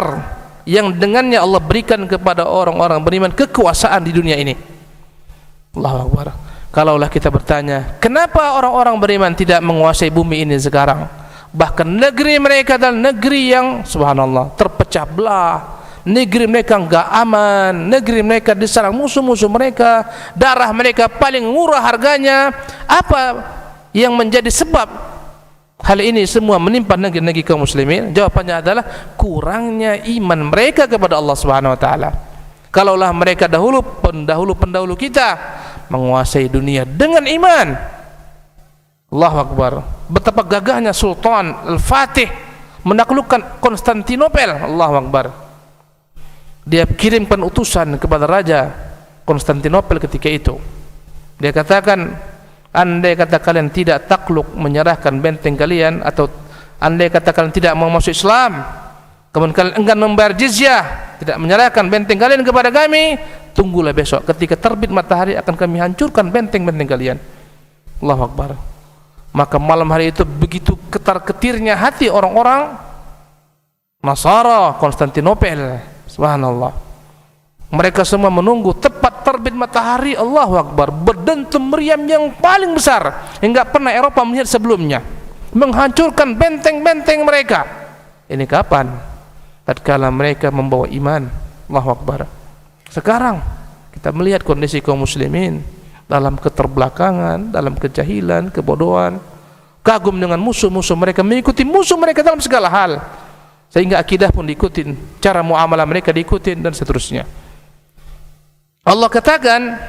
yang dengannya Allah berikan kepada orang-orang beriman kekuasaan di dunia ini. Allahu Akbar. Kalaulah kita bertanya, kenapa orang-orang beriman tidak menguasai bumi ini sekarang? Bahkan negeri mereka adalah negeri yang subhanallah terpecah belah, negeri mereka enggak aman, negeri mereka diserang musuh-musuh mereka, darah mereka paling murah harganya. Apa yang menjadi sebab hal ini semua menimpa negeri-negeri kaum muslimin? Jawabannya adalah kurangnya iman mereka kepada Allah Subhanahu wa taala. Kalaulah mereka pendahulu kita menguasai dunia dengan iman, Allahu Akbar, betapa gagahnya Sultan Al-Fatih menaklukkan Konstantinopel. Allahu Akbar. Dia kirimkan utusan kepada Raja Konstantinopel ketika itu. Dia katakan, andai kata kalian tidak takluk menyerahkan benteng kalian, atau andai kata kalian tidak mau masuk Islam, kemudian kalian enggan membayar jizyah, tidak menyerahkan benteng kalian kepada kami, tunggulah besok ketika terbit matahari akan kami hancurkan benteng-benteng kalian. Allahu Akbar. Maka malam hari itu begitu ketar-ketirnya hati orang-orang Nasara Konstantinopel. Subhanallah. Mereka semua menunggu tepat terbit matahari. Allahu Akbar. Berdentum meriam yang paling besar hingga pernah Eropa melihat sebelumnya, menghancurkan benteng-benteng mereka. Ini kapan? Tatkala mereka membawa iman. Allahu Akbar. Sekarang kita melihat kondisi kaum muslimin dalam keterbelakangan, dalam kejahilan, kebodohan, kagum dengan musuh-musuh mereka, mengikuti musuh mereka dalam segala hal, sehingga akidah pun diikutin, cara muamalah mereka diikutin, dan seterusnya. Allah katakan,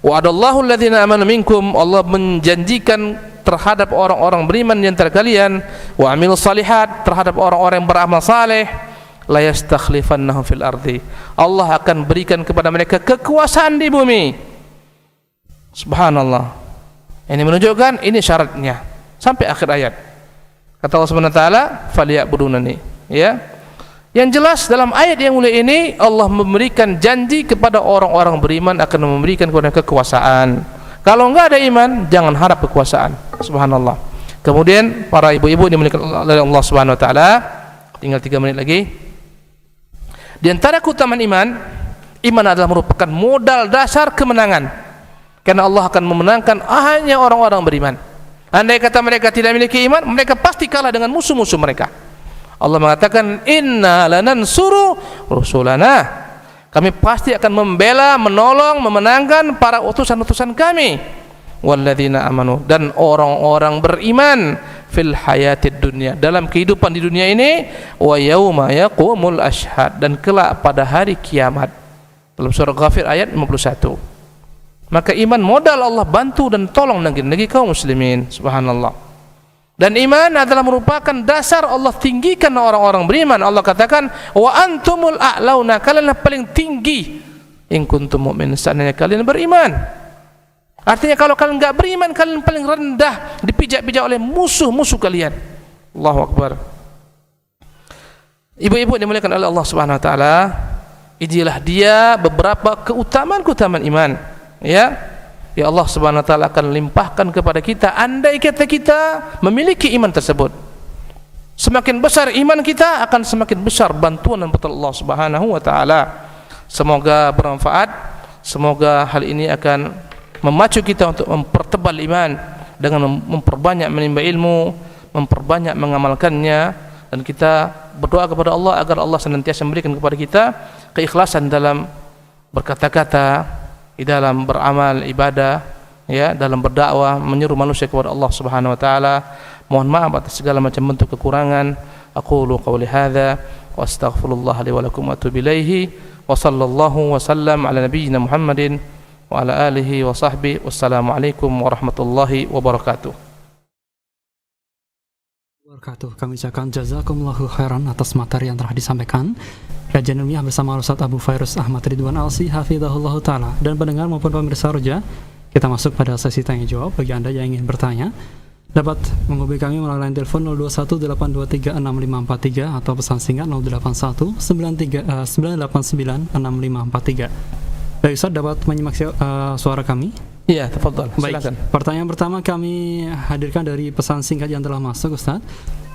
wa'adallahu alladhina amanu minkum, Allah menjanjikan terhadap orang-orang beriman di antara kalian, wa amilus salihat, terhadap orang-orang yang beramal saleh, la yastakhlifannahum fil ardi, Allah akan berikan kepada mereka kekuasaan di bumi. Subhanallah. Ini menunjukkan ini syaratnya sampai akhir ayat. Kata Allah Subhanahu wa taala, "Faliya'budunani." Ya. Yang jelas dalam ayat yang mulia ini Allah memberikan janji kepada orang-orang beriman akan memberikan kepada kekuasaan. Kalau enggak ada iman, jangan harap kekuasaan. Subhanallah. Kemudian para ibu-ibu dimuliakan oleh Allah Subhanahu wa taala, tinggal 3 menit lagi. Di antara keutamaan iman, iman adalah merupakan modal dasar kemenangan. Karena Allah akan memenangkan hanya orang-orang beriman. Andai kata mereka tidak memiliki iman, mereka pasti kalah dengan musuh-musuh mereka. Allah mengatakan, inna lanansuru rusulana, kami pasti akan membela, menolong, memenangkan para utusan-utusan kami. Walladzina amanu, dan orang-orang beriman, fil hayatid dunya, dalam kehidupan di dunia ini, wa yauma yaqumul ashhad, dan kelak pada hari kiamat. Dalam surah Ghafir ayat 51. Maka iman modal Allah bantu dan tolong negeri kaum muslimin. Subhanallah. Dan iman adalah merupakan dasar Allah tinggikan orang-orang beriman. Allah katakan, wa antumul a'launa, kalian paling tinggi in kuntum mu'min, seandainya kalian beriman. Artinya kalau kalian enggak beriman, kalian paling rendah, dipijak-pijak oleh musuh-musuh kalian. Allahu Akbar. Ibu-ibu dimuliakan oleh Allah Subhanahu wa taala, inilah dia beberapa keutamaan-keutamaan iman. Ya Allah Subhanahu wa taala akan limpahkan kepada kita andai kata kita memiliki iman tersebut. Semakin besar iman kita, akan semakin besar bantuan dan pertolongan Allah Subhanahu wa taala. Semoga bermanfaat. Semoga hal ini akan memacu kita untuk mempertebal iman dengan memperbanyak menimba ilmu, memperbanyak mengamalkannya, dan kita berdoa kepada Allah agar Allah senantiasa memberikan kepada kita keikhlasan dalam berkata-kata, di dalam beramal ibadah, ya, dalam berdakwah, menyeru manusia kepada Allah Subhanahu wa taala. Mohon maaf atas segala macam bentuk kekurangan. Aqulu qawli hadza wa astaghfirullah li wa lakum wa atubu ilaihi wa sallallahu wa sallam ala nabiyyina Muhammadin wa ala alihi wa sahbihi. Wassalamualaikum warahmatullahi wabarakatuh. Kami ucapkan jazakumullahu khairan atas materi yang telah disampaikan. Kajian ilmiah bersama Ustaz Abu Fairuz Ahmad Ridwan Alsi hafizahullah ta'ala. Dan pendengar maupun pemirsa Roja, kita masuk pada sesi tanya jawab bagi Anda yang ingin bertanya. dapat menghubungi kami melalui line telepon 0218236543 atau pesan singkat 0819896543. Baik Ustaz, dapat menyimak suara kami? Iya, tafadhol. Baik, Silakan. pertanyaan pertama kami hadirkan dari pesan singkat yang telah masuk, Ustaz.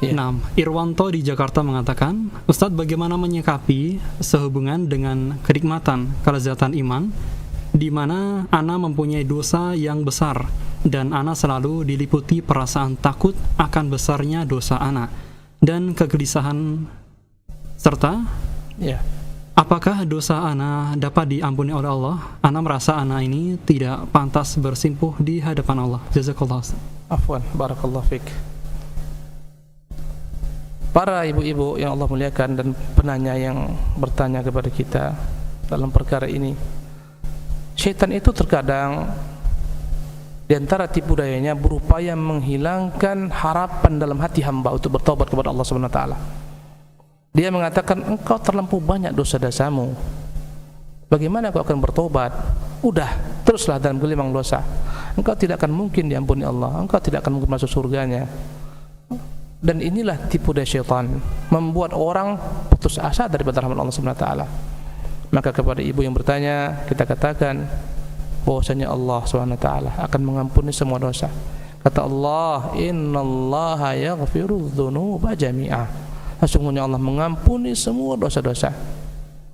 Iya. Nah, Irwanto di Jakarta mengatakan, Ustaz, bagaimana menyikapi sehubungan dengan kenikmatan, kelezatan iman, di mana ana mempunyai dosa yang besar dan ana selalu diliputi perasaan takut akan besarnya dosa ana dan kegelisahan serta Iya. apakah dosa ana dapat diampuni oleh Allah? Ana merasa ana ini tidak pantas bersimpuh di hadapan Allah. Jazakallah. Afwan, barakallahu fik. Para ibu-ibu yang Allah muliakan dan penanya yang bertanya kepada kita dalam perkara ini, syaitan itu terkadang di antara tipu dayanya berupaya menghilangkan harapan dalam hati hamba untuk bertaubat kepada Allah Subhanahu wa taala. Dia mengatakan, engkau terlampau banyak dosa-dosamu, bagaimana kau akan bertobat? Udah, teruslah dalam gelimang dosa. Engkau tidak akan mungkin diampuni Allah, engkau tidak akan mungkin masuk surganya. Dan inilah tipu daya syaitan, membuat orang putus asa daripada rahmat Allah Subhanahu wa taala. Maka kepada ibu yang bertanya, kita katakan bahwasanya Allah Subhanahu wa taala akan mengampuni semua dosa. Kata Allah, innallaha yaghfiru dzunuba jami'a. Sesungguhnya Allah mengampuni semua dosa-dosa.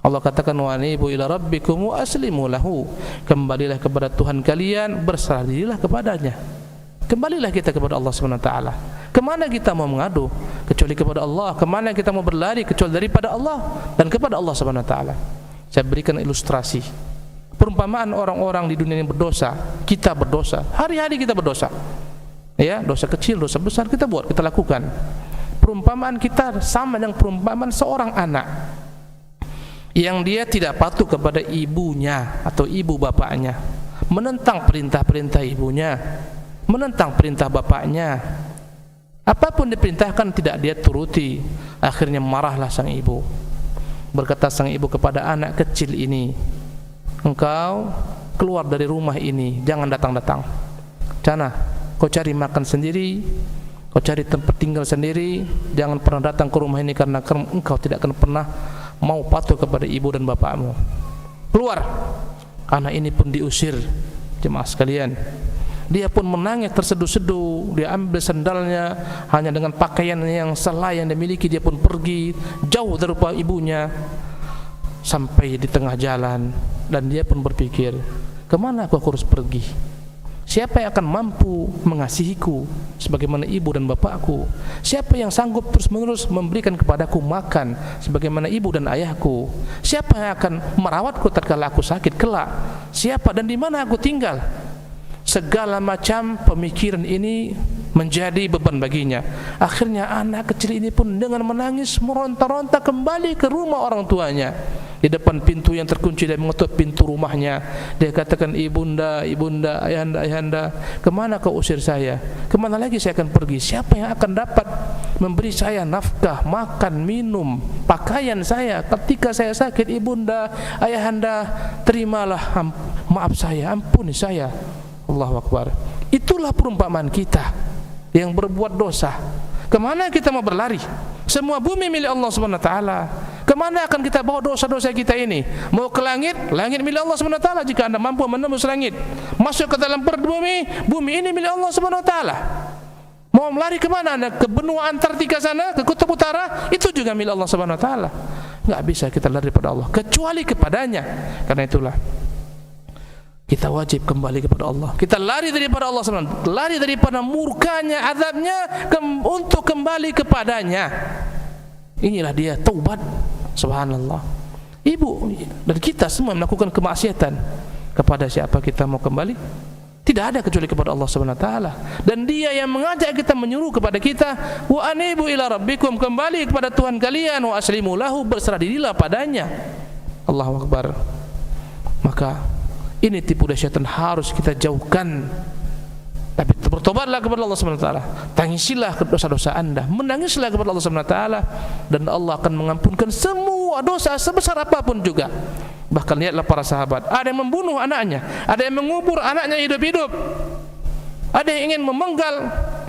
Allah katakan, wa anibu ila rabbikum wa aslimu lahu. Kembalilah kepada Tuhan kalian, berserah dirilah kepadanya. Kembalilah kita kepada Allah Subhanahu wa taala. Kemana kita mau mengadu kecuali kepada Allah? Kemana kita mau berlari kecuali daripada Allah dan kepada Allah Subhanahu wa taala? Saya berikan ilustrasi. Perumpamaan orang-orang di dunia ini berdosa, kita berdosa, hari-hari kita berdosa. Ya, dosa kecil, dosa besar kita buat, kita lakukan. Perumpamaan kita sama dengan perumpamaan seorang anak yang dia tidak patuh kepada ibunya atau ibu bapaknya, menentang perintah-perintah ibunya, menentang perintah bapaknya. Apapun diperintahkan tidak dia turuti. Akhirnya marahlah sang ibu. Berkata sang ibu kepada anak kecil ini, engkau keluar dari rumah ini, jangan datang-datang. Sana, kau cari makan sendiri, kau cari tempat tinggal sendiri, jangan pernah datang ke rumah ini karena engkau tidak akan pernah mau patuh kepada ibu dan bapakmu. Keluar. Anak ini pun diusir, jemaah sekalian. Dia pun menangis terseduh-seduh. Dia ambil sandalnya, hanya dengan pakaian yang selai yang dimiliki dia pun pergi jauh dari rumah ibunya. Sampai di tengah jalan, dan dia pun berpikir, kemana aku harus pergi? Siapa yang akan mampu mengasihiku sebagaimana ibu dan bapakku? Siapa yang sanggup terus-menerus memberikan kepadaku makan sebagaimana ibu dan ayahku? Siapa yang akan merawatku tatkala aku sakit kelak? Siapa dan di mana aku tinggal? Segala macam pemikiran ini menjadi beban baginya. Akhirnya anak kecil ini pun dengan menangis meronta-ronta kembali ke rumah orang tuanya. Di depan pintu yang terkunci, dia mengetuk pintu rumahnya. Dia katakan, ibunda, ibunda, ayahanda, ayahanda, kemana kau usir saya? Kemana lagi saya akan pergi? Siapa yang akan dapat memberi saya nafkah, makan, minum, pakaian saya ketika saya sakit? Ibunda, ayahanda, terimalah maaf saya, ampuni saya. Allahu Akbar. Itulah perumpamaan kita yang berbuat dosa. Kemana kita mau berlari? Semua bumi milik Allah Subhanahu wa taala. Kemana akan kita bawa dosa-dosa kita ini? Mau ke langit? Langit milik Allah Subhanahu wa taala jika Anda mampu menembus langit. Masuk ke dalam perut bumi, bumi ini milik Allah Subhanahu wa taala. Mau melari kemana Anda? Ke benua Antartika sana, ke kutub utara, itu juga milik Allah Subhanahu wa taala. Enggak bisa kita lari daripada Allah kecuali kepadanya. Karena itulah kita wajib kembali kepada Allah. Kita lari daripada Allah SWT, lari daripada murkanya, azabnya, untuk kembali kepadanya. Inilah dia taubat. Subhanallah. Ibu dan kita semua melakukan kemaksiatan. Kepada siapa kita mau kembali? Tidak ada kecuali kepada Allah SWT. Dan dia yang mengajak kita, menyuruh kepada kita, wa anibu ila rabbikum, kembali kepada Tuhan kalian, wa aslimu lahu, berserah dirilah padanya. Allahu Akbar. Maka ini tipu daya syaitan harus kita jauhkan. Tapi bertobatlah kepada Allah Subhanahu wa taala. Tangisilah dosa-dosa Anda, menangislah kepada Allah Subhanahu wa taala, dan Allah akan mengampunkan semua dosa sebesar apapun juga. Bahkan lihatlah para sahabat, ada yang membunuh anaknya, ada yang mengubur anaknya hidup-hidup, ada yang ingin memenggal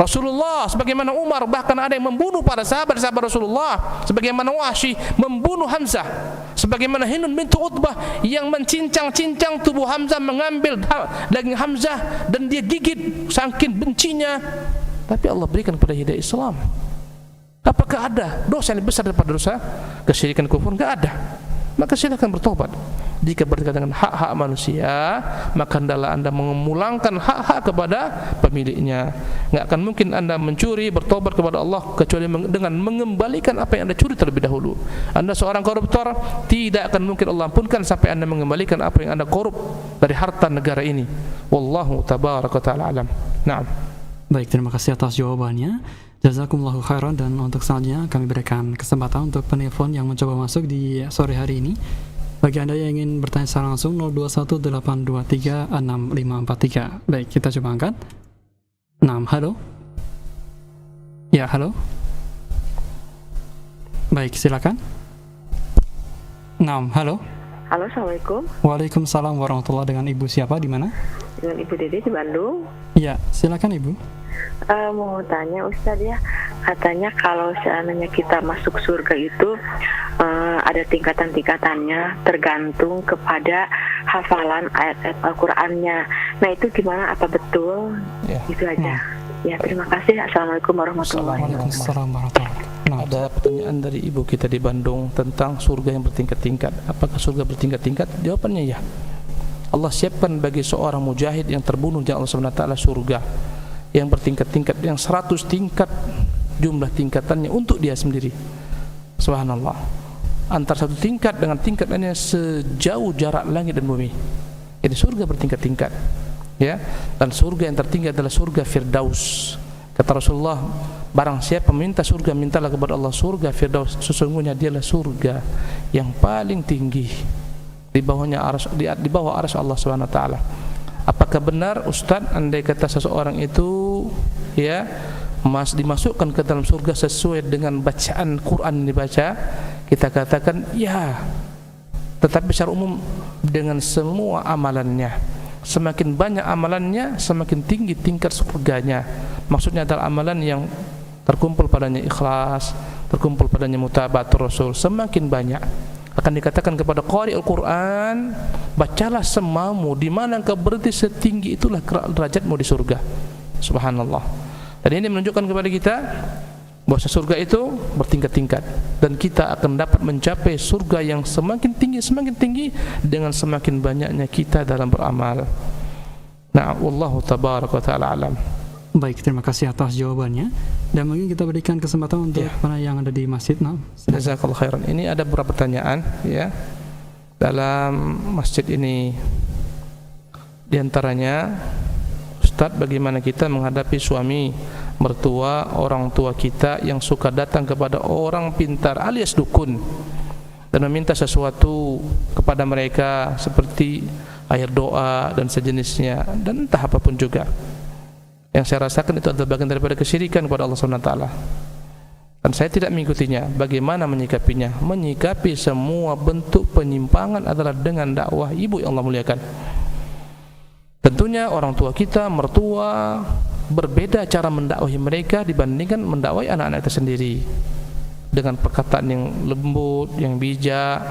Rasulullah, sebagaimana Umar, bahkan ada yang membunuh para sahabat-sahabat Rasulullah, sebagaimana Wahsy membunuh Hamzah, sebagaimana Hindun bintu Utbah yang mencincang-cincang tubuh Hamzah, mengambil daging Hamzah dan dia gigit saking bencinya. Tapi Allah berikan kepada hidayah Islam. Apakah ada dosa yang lebih besar daripada dosa kesyirikan, kufur? Enggak ada. Maka silakan bertobat. Jika berkaitan dengan hak-hak manusia, maka hendaklah Anda memulangkan hak-hak kepada pemiliknya. Enggak akan mungkin Anda mencuri bertobat kepada Allah kecuali dengan mengembalikan apa yang Anda curi terlebih dahulu. Anda seorang koruptor, tidak akan mungkin Allah ampunkan sampai Anda mengembalikan apa yang Anda korup dari harta negara ini. Wallahu tabaraka ta'ala alam. Naam. Baik, terima kasih atas jawabannya. Jazakumullahu khairan. Dan untuk selanjutnya kami berikan kesempatan untuk penelpon yang mencoba masuk di sore hari ini. Bagi Anda yang ingin bertanya secara langsung, 0218236543. Baik, kita coba angkat. Halo. Ya, halo. Baik, silakan. Halo. Halo, Assalamualaikum. Waalaikumsalam warahmatullahi. Dengan Ibu siapa, di mana? Dengan Ibu Dede di Bandung. Ya, silakan Ibu. Mau tanya Ustadz ya, katanya kalau seandainya kita masuk surga itu ada tingkatan-tingkatannya tergantung kepada hafalan ayat-ayat Al-Qur'annya. Nah itu gimana, apa betul? Ya. Itu aja. Ya, terima kasih. Assalamualaikum warahmatullahi wabarakatuh. Waalaikumsalam. Ada pertanyaan dari ibu kita di Bandung tentang surga yang bertingkat-tingkat. Apakah surga bertingkat-tingkat? Jawabannya ya. Allah siapkan bagi seorang mujahid yang terbunuh di Allah SWT surga yang bertingkat-tingkat, yang 100 tingkat jumlah tingkatannya untuk dia sendiri. Subhanallah. Antara satu tingkat dengan tingkat lainnya sejauh jarak langit dan bumi. Jadi surga bertingkat-tingkat. Ya, dan surga yang tertinggi adalah surga Firdaus. Kata Rasulullah, barang siapa meminta surga, mintalah kepada Allah surga Firdaus. Sesungguhnya dialah surga yang paling tinggi, di bawahnya di bawah arsy Allah Subhanahu wa taala. Apakah benar Ustaz, andai kata seseorang itu ya dimasukkan ke dalam surga sesuai dengan bacaan Quran yang dibaca? Kita katakan ya. Tetapi secara umum dengan semua amalannya, semakin banyak amalannya, semakin tinggi tingkat surganya. Maksudnya adalah amalan yang terkumpul padanya ikhlas, terkumpul padanya mutaba'atur Rasul, semakin banyak akan dikatakan kepada qari Al-Quran, bacalah semaumu, di mana engkau berhenti setinggi itulah derajatmu di surga. Subhanallah. Dan ini menunjukkan kepada kita bahwa surga itu bertingkat-tingkat, dan kita akan dapat mencapai surga yang semakin tinggi dengan semakin banyaknya kita dalam beramal. Nah, wallahu tabaraka wa ta'ala alam. Baik, terima kasih atas jawabannya. Dan mungkin kita berikan kesempatan untuk para yang ada di masjid. Jazakallahu khairan. Ini ada beberapa pertanyaan ya dalam masjid ini. Di antaranya, Ustaz, bagaimana kita menghadapi suami, mertua, orang tua kita yang suka datang kepada orang pintar alias dukun dan meminta sesuatu kepada mereka seperti air doa dan sejenisnya, dan entah apapun juga. Yang saya rasakan itu adalah bagian daripada kesyirikan kepada Allah SWT, dan saya tidak mengikutinya. Bagaimana menyikapinya? Menyikapi semua bentuk penyimpangan adalah dengan dakwah ibu yang Allah muliakan. Tentunya orang tua kita, mertua, berbeda cara mendakwahi mereka dibandingkan mendakwahi anak-anak kita sendiri dengan perkataan yang lembut, yang bijak.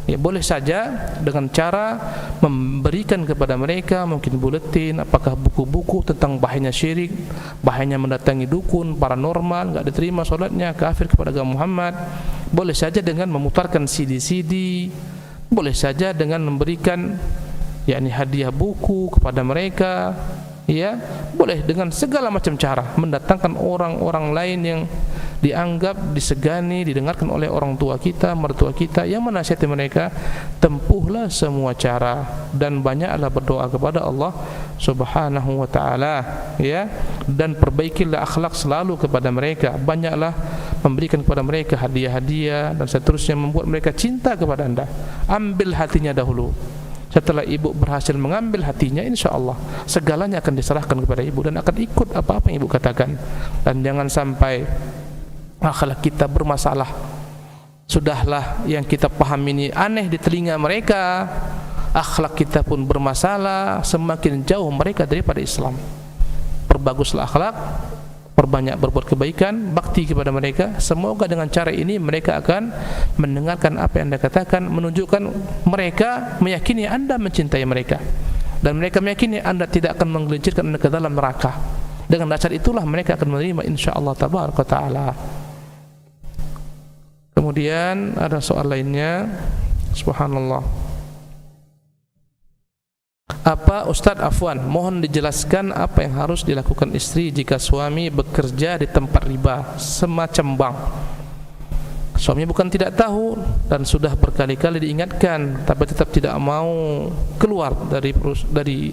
Ya, boleh saja dengan cara memberikan kepada mereka mungkin buletin, apakah buku-buku tentang bahayanya syirik, bahayanya mendatangi dukun, paranormal, enggak diterima salatnya, kafir kepada agama Muhammad. Boleh saja dengan memutarkan CD-CD, boleh saja dengan memberikan yakni hadiah buku kepada mereka. Ya, boleh dengan segala macam cara mendatangkan orang-orang lain yang dianggap disegani, didengarkan oleh orang tua kita, mertua kita yang menasihati mereka. Tempuhlah semua cara dan banyaklah berdoa kepada Allah Subhanahu wa taala, ya, dan perbaikilah akhlak selalu kepada mereka. Banyaklah memberikan kepada mereka hadiah-hadiah dan seterusnya, membuat mereka cinta kepada Anda. Ambil hatinya dahulu. Setelah ibu berhasil mengambil hatinya, insya-Allah segalanya akan diserahkan kepada ibu dan akan ikut apa-apa yang ibu katakan. Dan jangan sampai akhlak kita bermasalah. Sudahlah yang kita paham ini aneh di telinga mereka, akhlak kita pun bermasalah, semakin jauh mereka daripada Islam. Perbaguslah akhlak, perbanyak berbuat kebaikan, bakti kepada mereka. Semoga dengan cara ini mereka akan mendengarkan apa yang Anda katakan, menunjukkan mereka meyakini Anda mencintai mereka, dan mereka meyakini Anda tidak akan menggelincirkan Anda ke dalam neraka. Dengan dasar itulah mereka akan menerima insyaallah tabaraka taala. Kemudian ada soal lainnya, subhanallah. Apa Ustadz, afwan, mohon dijelaskan apa yang harus dilakukan istri jika suami bekerja di tempat riba semacam bank. Suami bukan tidak tahu dan sudah berkali-kali diingatkan, tapi tetap tidak mau keluar dari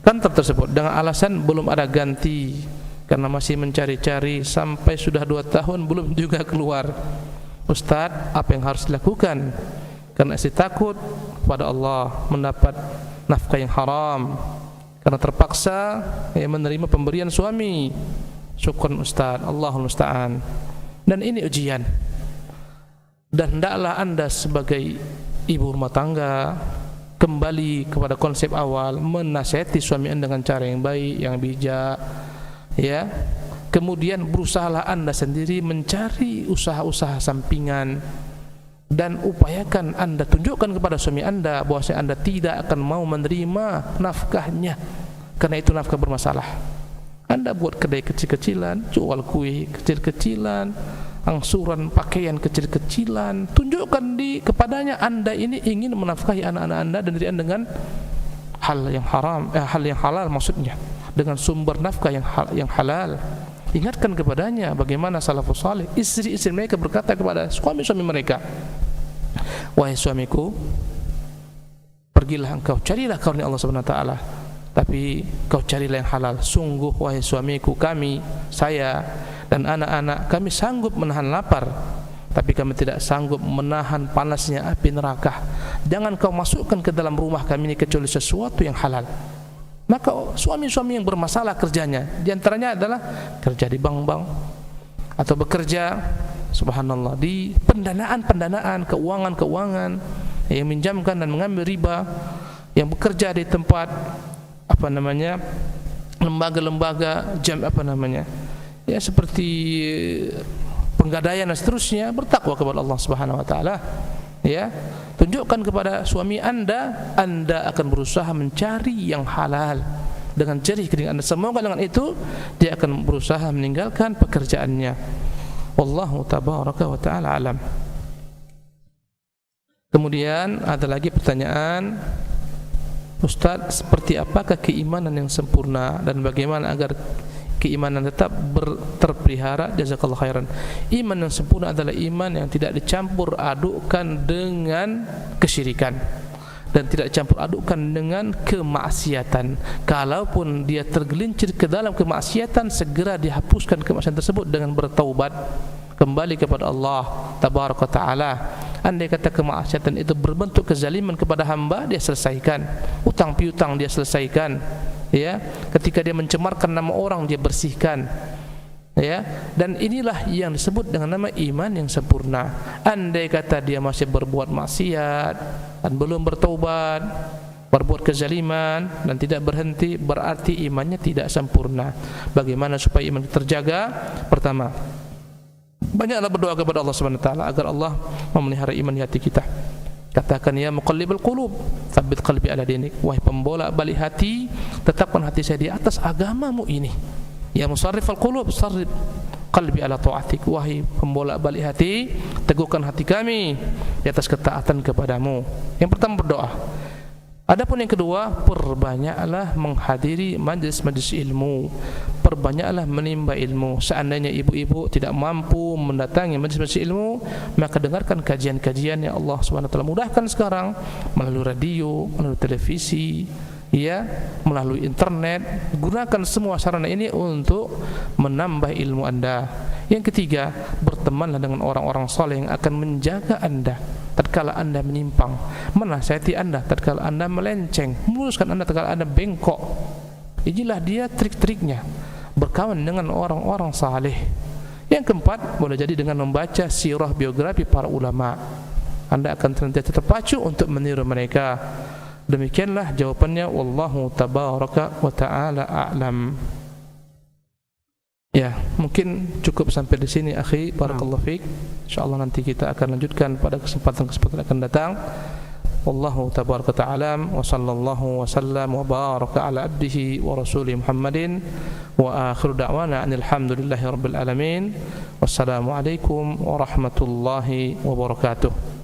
kantor tersebut dengan alasan belum ada ganti, karena masih mencari-cari sampai sudah 2 tahun belum juga keluar. Ustadz, apa yang harus dilakukan? Karena istri takut pada Allah mendapat nafkah yang haram karena terpaksa menerima pemberian suami. Syukran Ustaz, Allahul musta'an. Dan ini ujian. Dan hendaklah Anda sebagai ibu rumah tangga kembali kepada konsep awal, menasihati suami Anda dengan cara yang baik, yang bijak, ya. Kemudian berusahalah Anda sendiri mencari usaha-usaha sampingan, dan upayakan Anda tunjukkan kepada suami Anda bahwa Anda tidak akan mau menerima nafkahnya, karena itu nafkah bermasalah. Anda buat kedai kecil-kecilan, jual kue kecil-kecilan, angsuran pakaian kecil-kecilan, tunjukkan kepadanya Anda ini ingin menafkahi anak-anak Anda dan diri Anda dengan hal yang haram, hal yang halal maksudnya, dengan sumber nafkah yang halal. Ingatkan kepadanya bagaimana salafus saleh, istri-istri mereka berkata kepada suami-suami mereka, wahai suamiku, pergilah engkau, carilah karunia Allah Subhanahu wa taala, tapi kau carilah yang halal. Sungguh wahai suamiku, kami, saya dan anak-anak kami sanggup menahan lapar, tapi kami tidak sanggup menahan panasnya api neraka. Jangan kau masukkan ke dalam rumah kami ini kecuali sesuatu yang halal. Maka suami-suami yang bermasalah kerjanya, diantaranya adalah kerja di bank-bank atau bekerja, subhanallah, di pendanaan, keuangan yang minjamkan dan mengambil riba, yang bekerja di tempat lembaga-lembaga ya seperti penggadaian dan seterusnya. Bertakwa kepada Allah Subhanahu wa taala, ya. Tunjukkan kepada suami Anda akan berusaha mencari yang halal dengan jerih keringat Anda. Semoga dengan itu dia akan berusaha meninggalkan pekerjaannya. Wallahu tabaraka wa ta'ala alam. Kemudian ada lagi pertanyaan, Ustaz, seperti apakah keimanan yang sempurna dan bagaimana agar keimanan tetap terpelihara? Jazakallahu khairan. Iman yang sempurna adalah iman yang tidak dicampur adukkan dengan kesyirikan dan tidak dicampur adukkan dengan kemaksiatan. Kalaupun dia tergelincir ke dalam kemaksiatan, segera dihapuskan kemaksiatan tersebut dengan bertaubat, kembali kepada Allah tabaraka taala. Andai kata kemaksiatan itu berbentuk kezaliman kepada hamba, dia selesaikan. Utang piutang dia selesaikan, ya. Ketika dia mencemarkan nama orang, dia bersihkan, ya. Dan inilah yang disebut dengan nama iman yang sempurna. Andai kata dia masih berbuat maksiat dan belum bertaubat, berbuat kezaliman dan tidak berhenti, berarti imannya tidak sempurna. Bagaimana supaya iman terjaga? Pertama, banyaklah berdoa kepada Allah Subhanahu wa taala agar Allah memelihara iman di hati kita. Katakan, ya muqallibal qulub, tsabbit qalbi ala dinik. Wahai pembolak-balik hati, tetapkan hati saya di atas agamamu ini. Ya musarrifal qulub, sarrif qalbi ala ta'atik. Wahai pembolak-balik hati, teguhkan hati kami di atas ketaatan kepadamu. Yang pertama berdoa. Adapun yang kedua, perbanyaklah menghadiri majlis-majlis ilmu, perbanyaklah menimba ilmu. Seandainya ibu-ibu tidak mampu mendatangi majlis-majlis ilmu, maka dengarkan kajian-kajian yang Allah Subhanahu wa taala mudahkan sekarang melalui radio, melalui televisi, ya, melalui internet. Gunakan semua sarana ini untuk menambah ilmu Anda. Yang ketiga, bertemanlah dengan orang-orang saleh yang akan menjaga Anda tatkala Anda menyimpang, menasihati Anda tatkala Anda melenceng, meluruskan Anda tatkala Anda bengkok. Inilah dia trik-triknya, berkawan dengan orang-orang saleh. Yang keempat, boleh jadi dengan membaca sirah biografi para ulama. Anda akan senantiasa terpacu untuk meniru mereka. Demikianlah jawabannya, wallahu tabaraka wa ta'ala a'lam. Ya, mungkin cukup sampai di sini akhi, barakallahu fiik. Insyaallah nanti kita akan lanjutkan pada kesempatan-kesempatan akan datang. Wallahu tabaraka ta'ala wa sallallahu wa sallam wa baraka ala abdihi wa rasulih Muhammadin wa akhiru da'wana anil hamdulillahi rabbil alamin. Wassalamu alaikum warahmatullahi wabarakatuh.